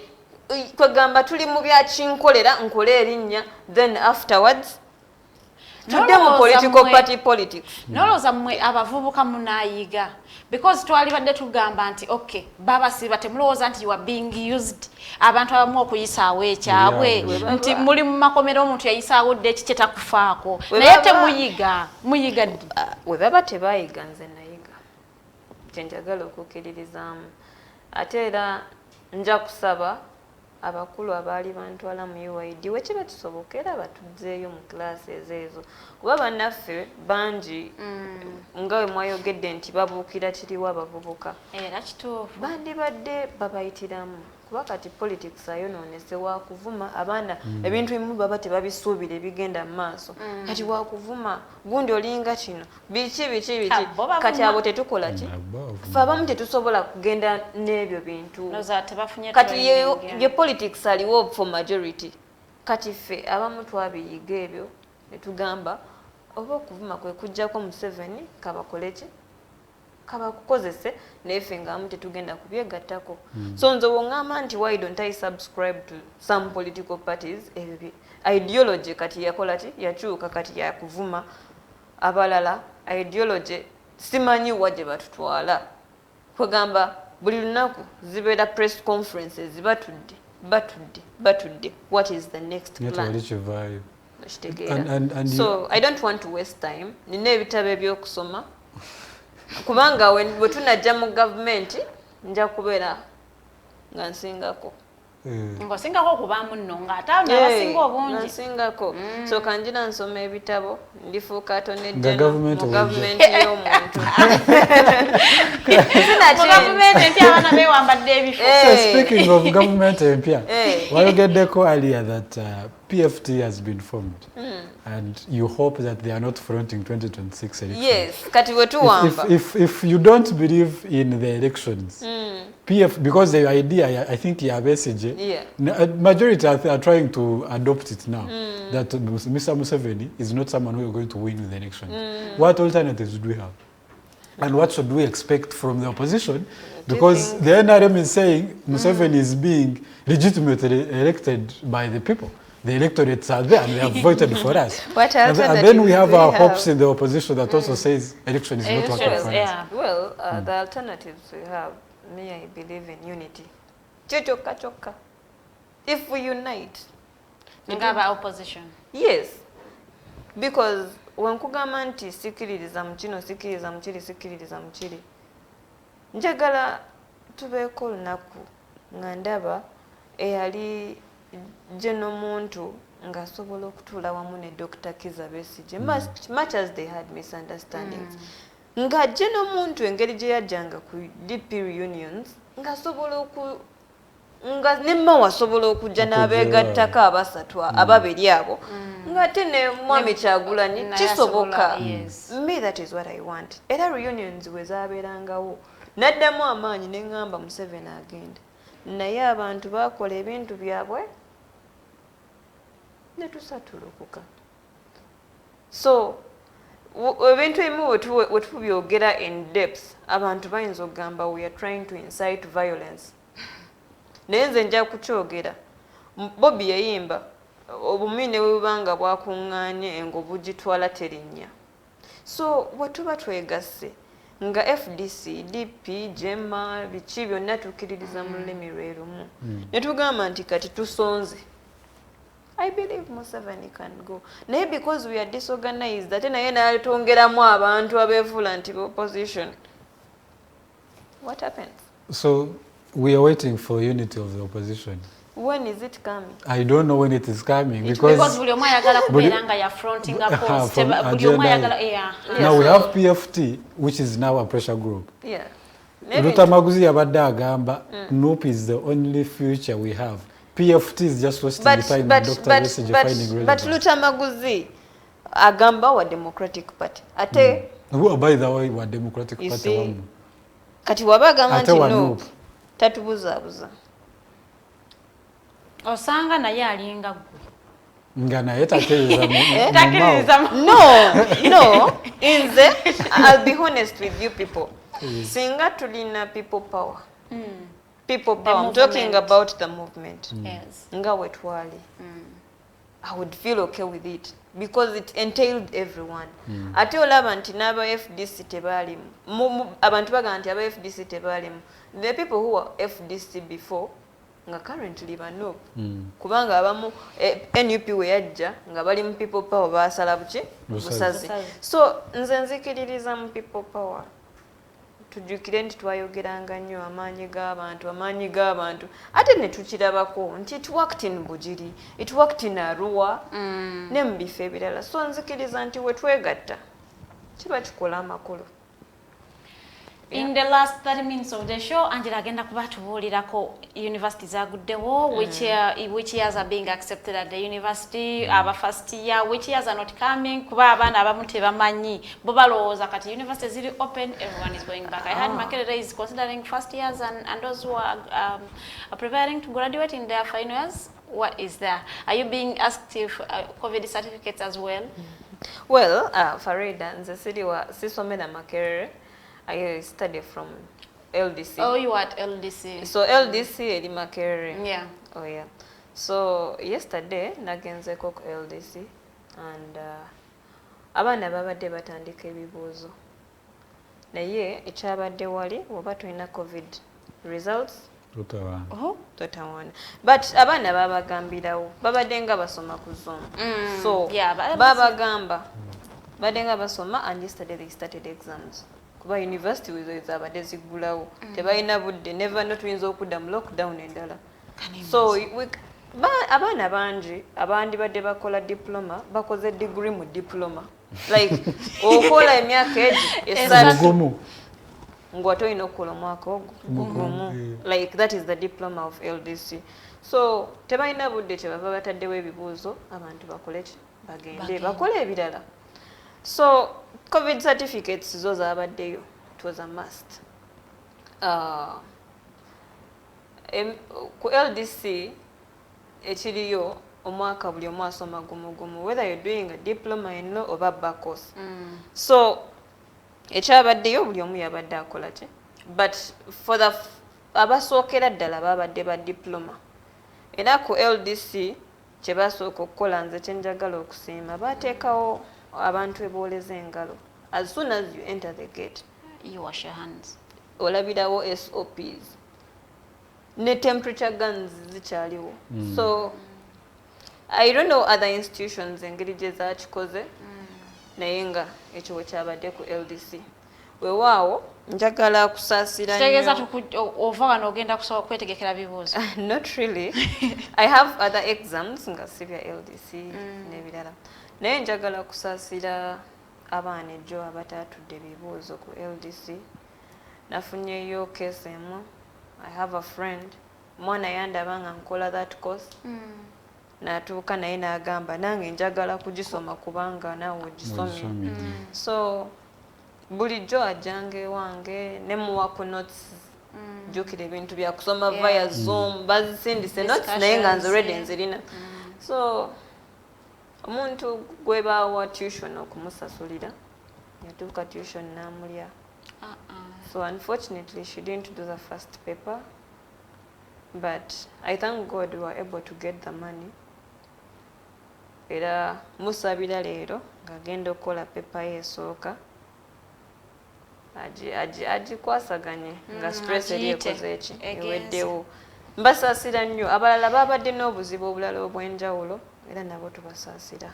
kwegamba tuli mu bya kinkolera nkola erinnya then afterwards tudde mu political party politics. Noloza mmwe abavubuka munaayiga because twalibadde tugamba nti okay babasiba temulowooza nti you are being used abantu abamu okuyisaawo ekyabwe nti muli mu makomero omuntu yayisaawo dde eki kyetakufaako naye temuyiga ddi we baba tebayiga nze nayiga kyenjagala okukkiririzaamu ate era nja kusaba abakulu abaali bantwala mu UID wekiba kisobokera batudzeeyo mu kilaasi ezo kuba bannaffe bangi nga we mwayogedde nti babuukira kiriwo abavubuka era kituufu bandibadde babayitiramu kuba kati politics ayonoonese wakuvuma abaana ebintu bimu baba tebabisuubira ebigenda mu maaso kati wakuvuma gundi olinga kino biki kati abo tetukola ki ffe abamu tetusobola kugenda n'ebyo bintu kati ye politics aliwo for majority kati ffe abamu twabiyiga ebyo netugamba oba okuvuma kwe kujjako Museveni kabakoleki kabakukozese nefe nga amu tetugenda kubyegattako so nze wongamba nti why don't I subscribe to some political parties ideology kati yakola ki yakyuka kati yakuvuma abalala ideology simanyi wajje batutwala kwegamba buli lunaku zibeera press conferences batudde what is the next plan so I don't want to waste time nina ebitabo ebyokusoma kubanga bwe tunajja mu gavumenti nja kubeera nga nsingako ng'osingako kubaamu nno ng'ate abasinga obungi nsingako so kanjira nsoma ebitabo ndifuuka atone jeno mu gavumenti y'omuntu mu gavumenti empya abaana beewambadde ebifo speaking of government empya wayogeddeko earlier that PFT has been formed and you hope that they are not fronting 2026 elections. Yes, kati wetuwamba. If you don't believe in the elections, because the idea, I think, majority are trying to adopt it now, that Mr. Museveni is not someone who is going to win the election. What alternatives do we have? And what should we expect from the opposition? Because the NRM is saying Museveni is being legitimately elected by the people. The electorates are there and they have voted for us. And then we have our hopes in the opposition that also says election is not working for us. Well, the alternatives we have, me, I believe in unity. Choka. If we unite. You have our opposition. Yes. Because when kugamba nti sikiririza mukino sikiririza mukiri njagala tubeeko olunaku nga ndaba eyali jeno muntu nga asobola okutuula wamu ne Dr. Kizza Besigye much as they had misunderstandings nga jeno muntu engeri gye yajjanga ku DP reunions nga asobola nga nemma wasobola okujja n'abeegattako abasatu ababiri abo nga ate ne Mwami Kyagulanyi kisoboka. Me, that is what I want. Era reunions we zaabeerangawo naddamu amaanyi ne ngamba Museveni agenda naye abantu bakola ebintu byabwe ne tusatulukuka. So ebintu ebimu we tubyogera in depth abantu bayinza okugamba we are trying to incite violence. Naye nze nja kukyogera Bobby yayimba obumine bwebanga bwakuŋŋaanye engobu gitwala terinnya. So bwe tuba twegasse nga FDC, DP, Jema, biki byonna tukkiririza mu lulimi lwe lumu ne tugamba nti kati tusonze. I believe Museveni can go. Naye because we are disorganized ate naye n'atongeramu abantu abeefuula nti opposition. What happens? So we are waiting for unity of the opposition. When is it coming? I don't know when it is coming because buli omu ayagala kubeera nga yafrontinga post. Buli omu ayagala Now we have PFT, which is now a pressure group. Yeah. Lutamaguzi yabadde agamba NUP is the only future we have. PFT is just wasting the time on Dr. Message finding relevance. But Lutamaguzi agamba wa Democratic Party. Ate who by the way wa Democratic Party wamu. Kati wabagamba nti NUP tatubuzabuza. Osanga naye alinga gwe. Nga naye tatereeza No, I'll be honest with you people. Singa tulina people power. People power. I'm talking about the movement. Yes. Nga wetwali. I would feel okay with it because it entailed everyone. Ate olaba nti n'aba FDC tebalimu. Abantu bagamba nti aba FDC tebalimu. The people who were FDC before nga currently bano kubanga abamu NUP we yajja nga bali mu people power basala busazi. So nze nzikiririza mu people power. Tujukire nti twayogeranga nnyo amaanyi g'abantu ate ne tukirabako nti it worked in Bujiri, it worked in Arua ne mu bifo ebirala. So nzikiriza nti we twegatta kiba kikola amakulu. In the last 30 minutes of the show, Angellah agenda kubatubuulirako universities aguddewo, which years are being accepted at the university, aba first year, which years are not coming, kuba abaana abamu tebamanyi, bo balowooza kati universities ziri open, everyone is going back. I heard Makerere is considering first years and those who are preparing to graduate in their final years. What is there? Are you being asked if COVID certificates as well? Well, Farida, nze sisomera Makerere. I study from LDC. Oh, you are at LDC. So LDC eri Makerere. Yeah. Oh yeah. So yesterday nagenze ko LDC and abaana babadde batandika ebibuuzo. Naye ekyabadde wali oba tulina COVID results totawana. But abaana babagambirawo babadde nga basoma ku Zoom. So babagamba badde nga basoma and yesterday they started exams. Kuba university wizo abadde zigulawo tebalina budde never not tuyinza okudda mu lockdown endala. So abaana bangi abandi badde bakola diploma bakoze degree mu diploma like okola emyaka esatu ngwa toyina okukola omwaka gumu like that is the diploma of LDC. So tebalina budde kyebava bataddewo ebibuuzo abantu bakole bagende bakole ebirala. So COVID certificates zo zaabaddeyo, it was a must. Ku LDC ekiriyo omwaka buli omu asoma gumu whether you're doing a diploma in law or a course. So ekyabaddeyo buli omu yabadde akola ki, but for the abasookera ddala babadde ba diploma. Era ku LDC kye basooka okukola nze kye njagala okusiima bateekawo abantu eboleza engalo. As soon as you enter the gate, you wash your hands. Olabirawo SOPs. Ne temperature guns zikyaliwo. So I don't know other institutions engeri gye zakikoze naye nga ekyo bwe kyabadde ku LDC. Weewaawo njagala kusaasira nnyo. Kitegeeza ova wano ogenda kwetegekera bibuuzo? Not really. I have other exams nga sibya LDC n'ebirala. Naye njagala kusaasira abaana ejjo abatatudde bibuuzo ku LDC. Nafunyeyo case emu. I have a friend. Mwana yandaba nga nkola that course. Natuuka naye n'agamba nange njagala kugisoma kubanga naawe ogisomye. So bulijjo ajjanga ewange ne muwa ku notes. Jjukira ebintu bya kusoma via Zoom bazisindise notes naye nga nze already nzirina. So omuntu gwe baawa tuition okumusasulira yatuuka tuition n'amulya. So unfortunately she didn't do the first paper, but I thank God we were able to get the money. Era musabira leero ng'agenda okukola pepa ye esooka agikwasaganye nga stress eri ekoze eki eweddewo. Mbasaasira nnyo abalala babadde n'obuzibu obulala obw'enjawulo era nabo tubasaasira.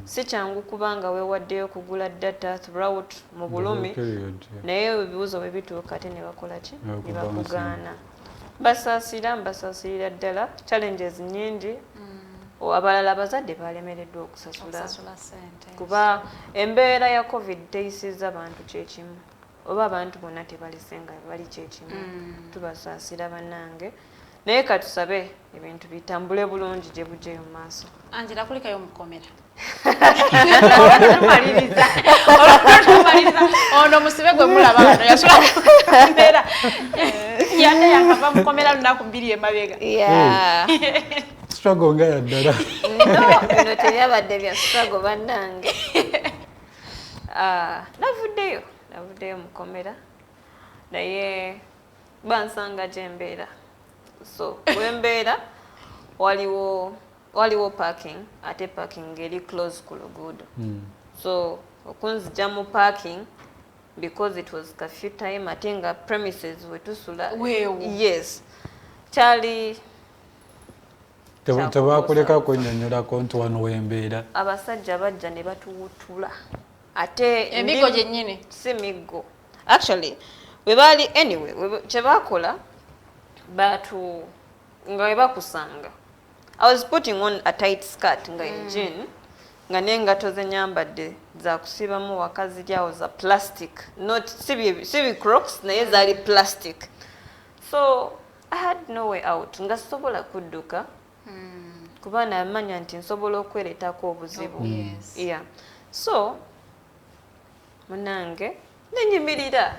Si kyangu kubanga weewaddeyo okugula data throughout mu bulumi naye ebibuuzo bwe bituuka ate ne bakola ki ne bakugaana. Basaasirira ddala challenges nyingi. Abalala abazadde balemereddwa okusasula kuba embeera ya covid teyisizza bantu kyekimu oba abantu bonna tebalisenga bali kyekimu tubasaasira bannange naye katusabe ebintu bitambule bulungi gye bujjeyo mu maaso. Angellah kulikayo mukomera tumaliriza ono musibe gwe mulaba wano yasula mbeera yadde yakava mukomera lunaku 2 emabega. Struggle nga yaddala. Bino tebyabadde bya struggle bannange. Navuddeyo mukomera naye bansanga gye mbeera. So wembeera waliwo parking ate parking eri close ku luguudo. So okunzija mu parking because it was curfew time ate nga premises wetusula. Yes kyali tebakuleka kunnyonnyolako nti wano wembeera. Abasajja bajja ne batuwutula ate emiggo gyennyini si miggo actually webaali anyway kyebakola nga webakusanga I was putting on a tight skirt nga jean nga n'engato ze nyambadde za kusibamu waka ziryawo za plastic not sibi crocs naye zaali plastic so I had no way out nga sobola kudduka kuba namanya nti nsobola okwereetako obuzibu. So munange nenyimirira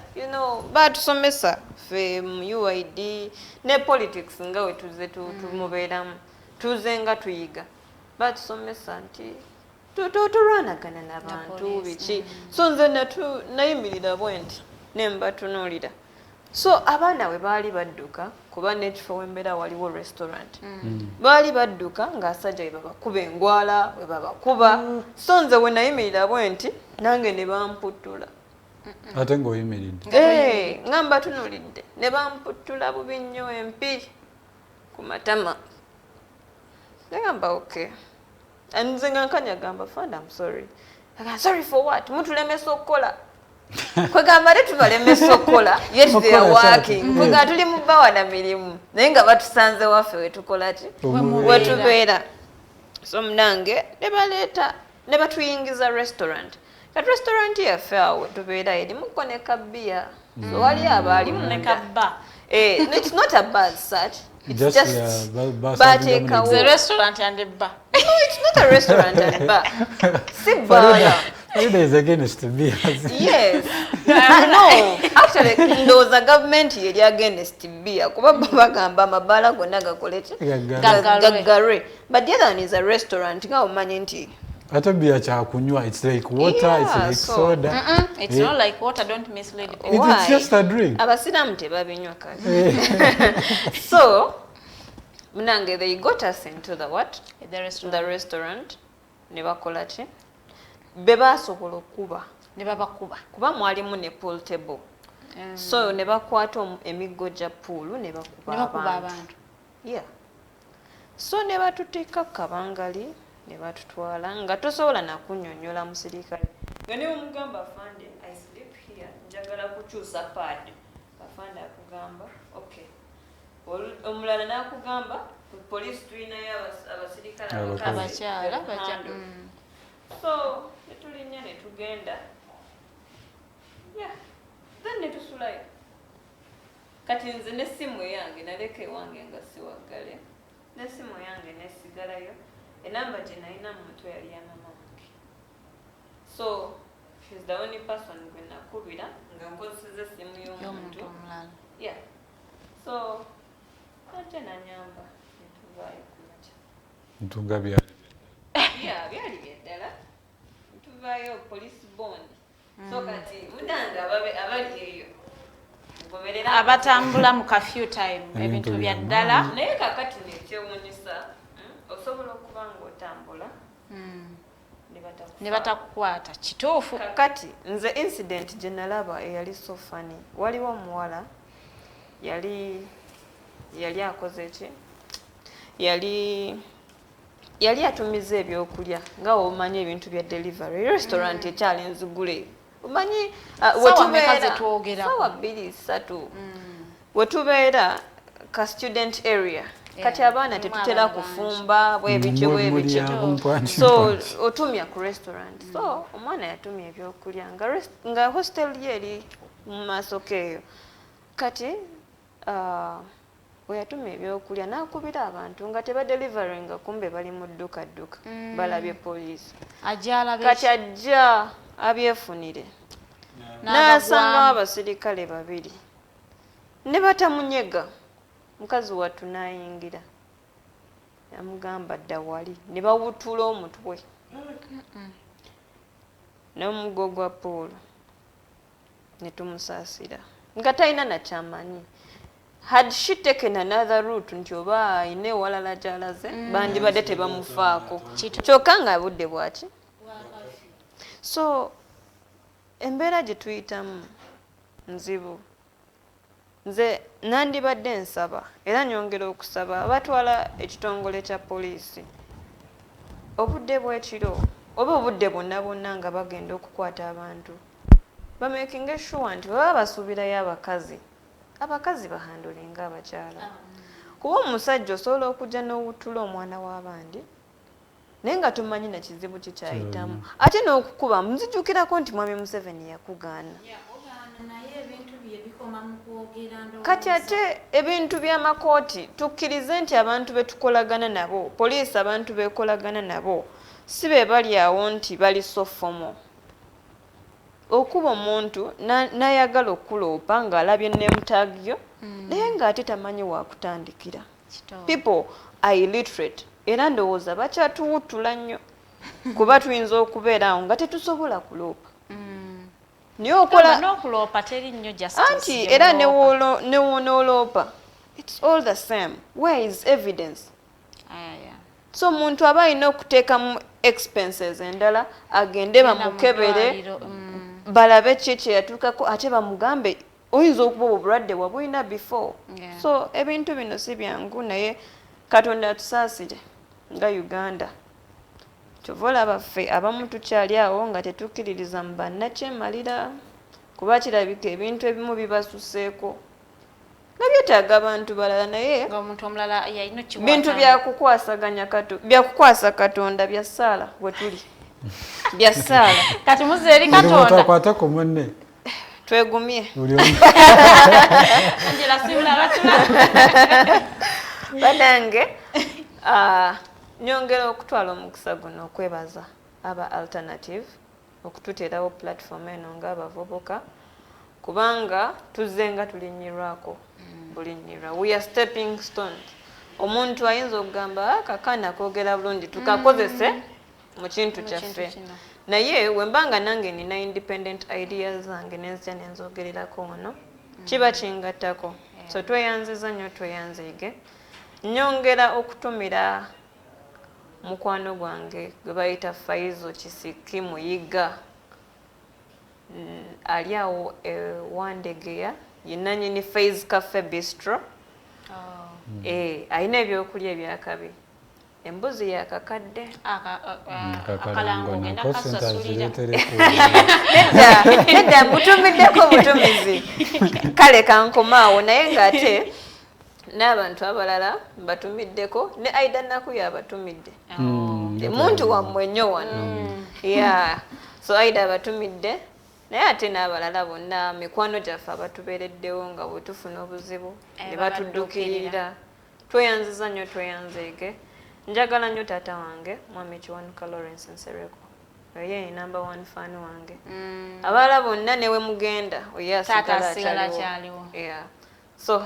batusomesa ffe mu UID ne politics nga we tuze tumubeeramu tuze nga tuyiga batusomesa nti tulwanagana n'abantu biki so nze nayimirira bwe nti nembatunuulira. So abaana we baali badduka kuba n'ekifo wembeera waliwo restaurant baali badduka ng'asajja we babakuba engwala we babakuba so nze we nayimirira bwe nti nange ne bamputtula ate ng'oyimiridde nga mbatunuulidde ne bamputtula bubi nnyo empi ku matama negamba okay nze nga nkanyagamba Farida I'm sorry. Sorry for what? Mutulemesa okukola kwegamba tetubalemesa okukola yet they are working kwegamba tuli mu bbawa na mirimu naye nga batusanze waffe wetukola ki wetubeera. So munange ne baleeta ne batuyingiza restaurant kati restaurant yaffe awo tubeera erimuko ne kabbiya so wali abaalimu ne kabba it's not a bar as such. It's just bateekawo the restaurant and a bar. No, it's not a restaurant and bar. Si bar. Farida is against beer. Yes. No, actually ndowooza government yeri against beer kuba bagamba amabaala gonna gakole ki gaggalwe but the other one is a restaurant nga omanyi nti ate beer kyakunywa it's like water it's like soda. It's not like water, don't mislead people. It's just a drink. Abasiraamu tebabinywa kale. So munange they got us into the what? The restaurant. Ne bakola ki? Be basobola okuba ne babakuba kuba mwalimu ne pool table. So ne bakwata emiggo gya pool ne bakuba abantu. Yeah. So ne batuteeka kabangali ne batutwala nga tosobola nakunnyonnyola musirikale. Nga ne omugamba afande I sleep here njagala kukyusa pad. Afande akugamba okay. Omulala n'akugamba police tulinayo abasirikale abakyala bajja. So netulinnya ne tugenda then ne tusulayo kati nze n'essimu yange naleka ewange nga siwaggale n'essimu yange nesigalayo enamba gye nalina mu mutwe yali ya mama wange so she's the only person gwe nakubira nga nkozeseza essimu y'omuntu omulala. So ate nanyamba netuvaayo kumakya ntunga byali byali byeddala ntuvaayo police bond. So kati munanga abali eyo abatambula mu curfew time ebintu bya ddala naye kakati nekyewuunyisa osobola okuba ng'otambula ne batakukwata kituufu. Kakati nze incident gye nalaba eyali so funny waliwo omuwala yali akoze ki yali atumiza ebyokulya nga omanyi ebintu bya delivery restaurant ekyali nzigule omanyi wetubeera sawa 2-3 wetubeera ka student area kati abaana tetutera kufumba bwebityo so otumya ku restaurant so omwana yatumya ebyokulya nga hostel yeri mu maaso keeyo kati weyatumya ebyokulya n'akubira abantu nga tebadelivaringa kumbe bali mu dduka balabye poliisi kati ajja abyefunire n'asangawo abasirikale babiri ne batamunyega mukazi wattu n'ayingira yamugamba dda wali ne bawutula omutwe n'omuggo gwa poolo ne tumusaasira nga talina nakyamanyi. Had she taken another route nti oba ayina ewalala gy'alaze bandibadde tebamufaako kyokka nga budde bwaki so embeera gye tuyitamu nzibu. Nze nandibadde nsaba era nyongera okusaba abatwala ekitongole kya poliisi obudde bw'ekiro oba obudde bwonna bwonna nga bagenda okukwata abantu bamakinga sure nti baba basuubirayo abakazi bahandulinga abakyala kuba omusajja osobola okujja n'owutula omwana w'abandi naye nga tumanyi na kizibu kikyayitamu ate n'okukuba nzijukirako nti mwami Museveni yakugaana kati ate ebintu by'amakooti tukkirize nti abantu betukolagana nabo poliisi abantu bekolagana nabo si be bali awo nti bali sofomo okuba omuntu n'ayagala okuloopa ng'alabye n'emutaagyo naye ng'ate tamanyi wakutandikira. People are illiterate era ndowooza bakyatuwutula nnyo kuba tuyinza okubeera awo nga tetusobola kuloopa naye okola n'okuloopa teri nnyo justice anti era newonooloopa it's all the same. Where is evidence? So omuntu aba alina okuteekamu expenses endala agende bamukebere balabe kiki yatuukako ate bamugambe oyinza okuba obulwadde wabulina before. So ebintu bino si byangu naye Katonda atusaasire nga Uganda. Kyova olaba ffe abamu tukyali awo nga tetukkiririza mu bannakyemalira kuba kirabika ebintu ebimu bibasuseeko nga byetaaga abantu balala naye bintu byakukwasa Katonda bya ssaala we tuli bya ssaala kati muze eri Katonda kwatako munne twegumye Angellah simula batula badange nyongera okutwala omukisa guno okwebaza aba alternative okututeerawo platform eno nga abavubuka kubanga tuzzenga tulinyirwako bulinyirwa. We are stepping stones. Omuntu ayinza okugamba kakana koogera bulungi tukakozese mu kintu kyaffe naye wembanga nange nina independent ideas zange nenzija nenzogererako ono kiba kingattako so tweyanziza nnyo tweyanziige. Nyongera okutumira mukwano gwange gwe bayita Faizo Kisiki Muyiga ali awo Wandegeya yenanyini Faiz Cafe Bistro alina ebyokulya ebyakabi embuzi yakakadde akalango ngenda kasasulira nedda mutumiddeko butumizi kale kankomaawo naye ng'ate n'abantu abalala batumiddeko ne Aida Nakuya abatumidde muntu wammwe nnyo wano so Aida abatumidde naye ate n'abalala bonna mikwano gyaffe abatubeereddewo nga bwe tufuna obuzibu ne batuddukirira. Tweyanziza nnyo tweyanzeege. Njagala nnyo taata wange mwami Kiwanuka Lawrence Nsereko ye number 1 fan wange abalala bonna newe mugenda oye asigala kyaliwo so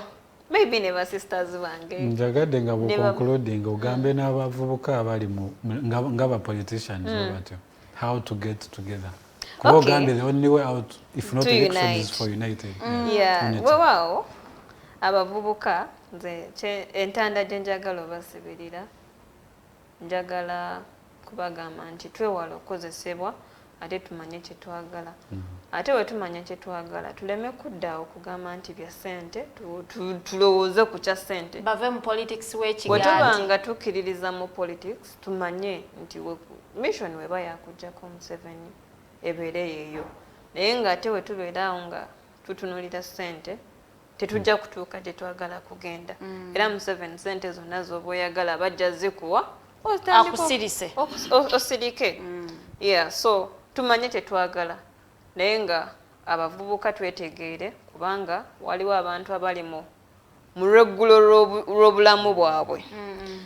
maybe ne sisters bange njagadde nga bukonkluding ogambe n'abavubuka abali nga ba politicians batyo how to get together. Ogambe the only way out if not election is for united. Wow abavubuka nze entanda gye njagala obasibirira njagala kubagamba nti twewala okukozesebwa ate tumanye kye twagala ate we tumanye kye twagala tuleme kudda okugamba nti bya ssente tulowooze ku kya ssente bave mu politics w'ekigaati bwe tubanga tukkiririza mu politics tumanye nti mission weba yakuggyako Museveni ebeere yeeyo naye ng'ate we tubeera awo nga tutunulira ssente tetujja kutuuka tetwagala kugenda era Museveni sente zonna z'oba oyagala bajja zikuwa akusirise osirike yeah so tumanye tetwagala naye nga abavubuka twetegeere kubanga waliwo abantu abali mu lweggulo lw'obulamu bwabwe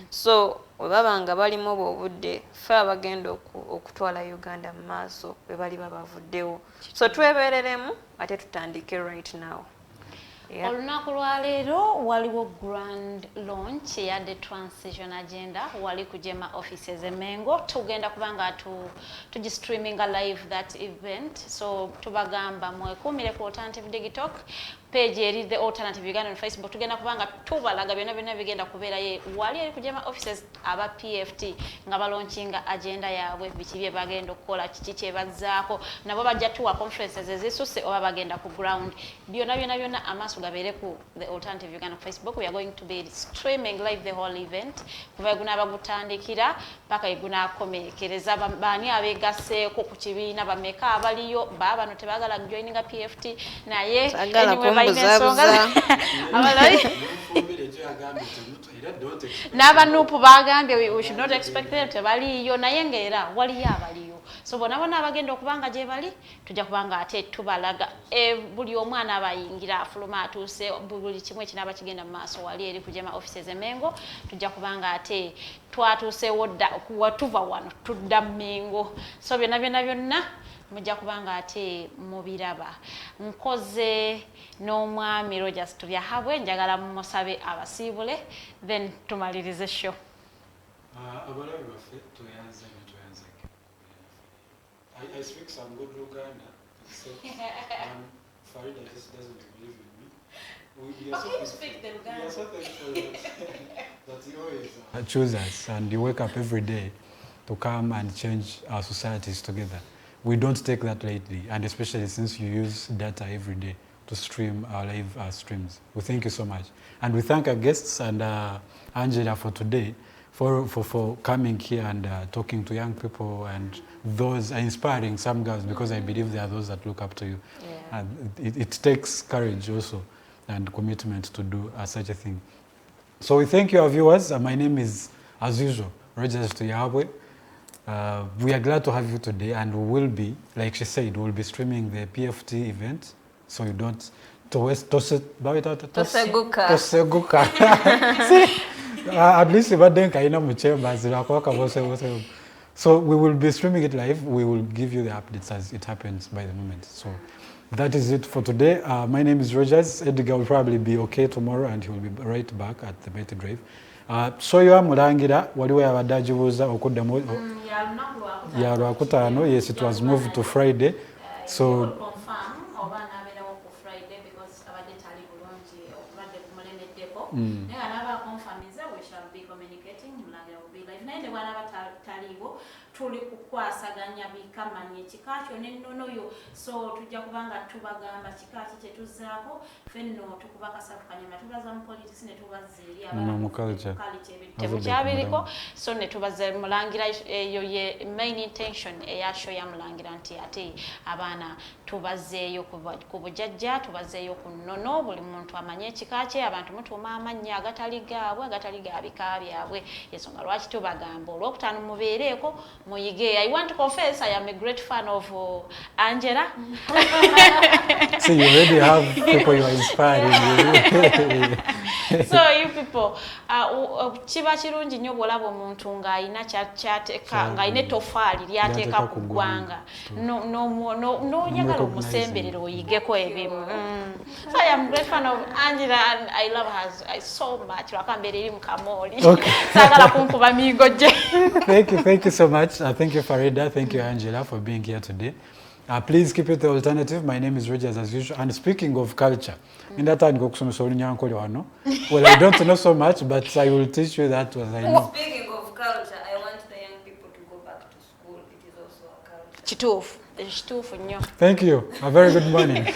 so webaba nga balimu obudde fe abagenda okutwala Uganda mu maaso bwe bali babavuddewo so twebeereremu ate tutandike right now. Olunaku lwa leero waliwo grand launch ya the transition agenda wali kujema offices emengo tugenda kubanga tugistreaminga live that event so tubagamba mwekumire ku alternative digital page eri the alternative Uganda on Facebook tugenda kubanga tubalaga byonna bigenda kubeera ye wali eri kujema offices aba PFT nga balanchinga agenda yaabwe bikibye bagenda okukola kiki kyebazaako nabo bajja tuwa conferences ezisuse oba bagenda ku ground byonna amaso gabeere ku the alternative Uganda Facebook. We are going to be streaming live the whole event kuva guna bagutandikira paka iguna komekereza bani abegaseeko ku kibiina bameka abaliyo babano tebagala joininga PFT naye n'abanuupu bagambye we should not expect them tebaliyo naye ng'era waliyo abaliyo so bona abagenda okubanga gye bali tujja kubanga ate tubalaga buli omwana abayingira afuluma atuuse buli kimwe kinaba kigenda mu maaso wali eri kujema offices emengo tujja kubanga ate twatuusewo dda watuva wano tudda Mengo so byonna mujja kubanga ate mubiraba nkoze n'omwami Rogers Tulyahabwe njagala musabe abasiibule then tumalirize show. Abalabi baffe tuyanze I speak some good Luganda except Farida just doesn't believe in me. You speak the Luganda. We are so thankful that you always choose us and you wake up every day to come and change our societies together. We don't take that lightly, and especially since you use data every day to stream our live streams. We thank you so much. And we thank our guests and Angellah for today, for coming here and talking to young people and those inspiring some girls, because I believe there are those that look up to you. Yeah. And it takes courage also and commitment to do such a thing. So we thank you, our viewers. My name is, as usual, Rogers Tulyahabwe. We are glad to have you today, and we will be, like she said, we'll be streaming the PFT event, so you don't toseguka. At least if I don't so we will be streaming it live. We will give you the updates as it happens by the moment. So that is it for today. My name is Rogers. Edgar will probably be okay tomorrow, and he will be right back at the Mighty Drive. So you are mulangira waliwo abadajibuza okuddamu ya lwakutaano. Yes, it was moved to Friday. So tuli kukwasaganya bikamanya ekikakyo n'ennonoyo so tujja kubanga tubagamba kikaki kye tuzaako fenno tukubakasa kanyama tubaza mu politics ne tubaza eri abantu kyabiriko so ne tubaza mulangira eyo ye main intention eyasho ya mulangira nti ate abaana tubazeeyo ku bujajja tubazeeyo ku nnono buli muntu amanye ekikaki abantu mutuuma amannya agatali gaabwe agatali gaabika byabwe ensonga lwaki tubagamba olwokutaano mubeereeko muyige. I want to confess I am a great fan of Angellah. So you already have people you are inspiring. So you people, chiba chirungi nnyo bw'olaba omuntu ng'alina ky'ateeka ng'alina ettofaali ly'ateeka ku ggwanga n'oyagala omusemberero oyigeko ebimu. So I am a great fan of Angellah and I love her so much. Lwakambeera eri mu kamooli. Saagala kunkuba miigo gye. Thank you so much. Thank you, Farida. Thank you, Angellah, for being here today. Please keep it the alternative. My name is Rogers as usual. And speaking of culture, in that time, well, I don't know so much, but I will teach you that as I know. Speaking of culture, I want the young people to go back to school. It is also a culture. Chitufu. Thank you. A very good morning.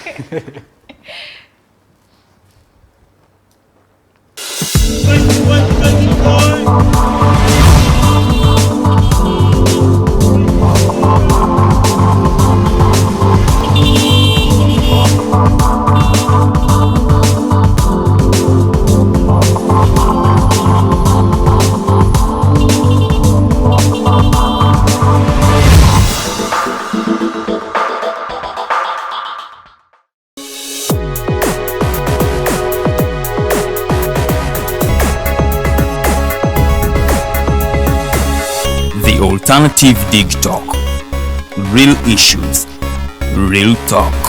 The Alternative Dig Talk. Real issues, real talk.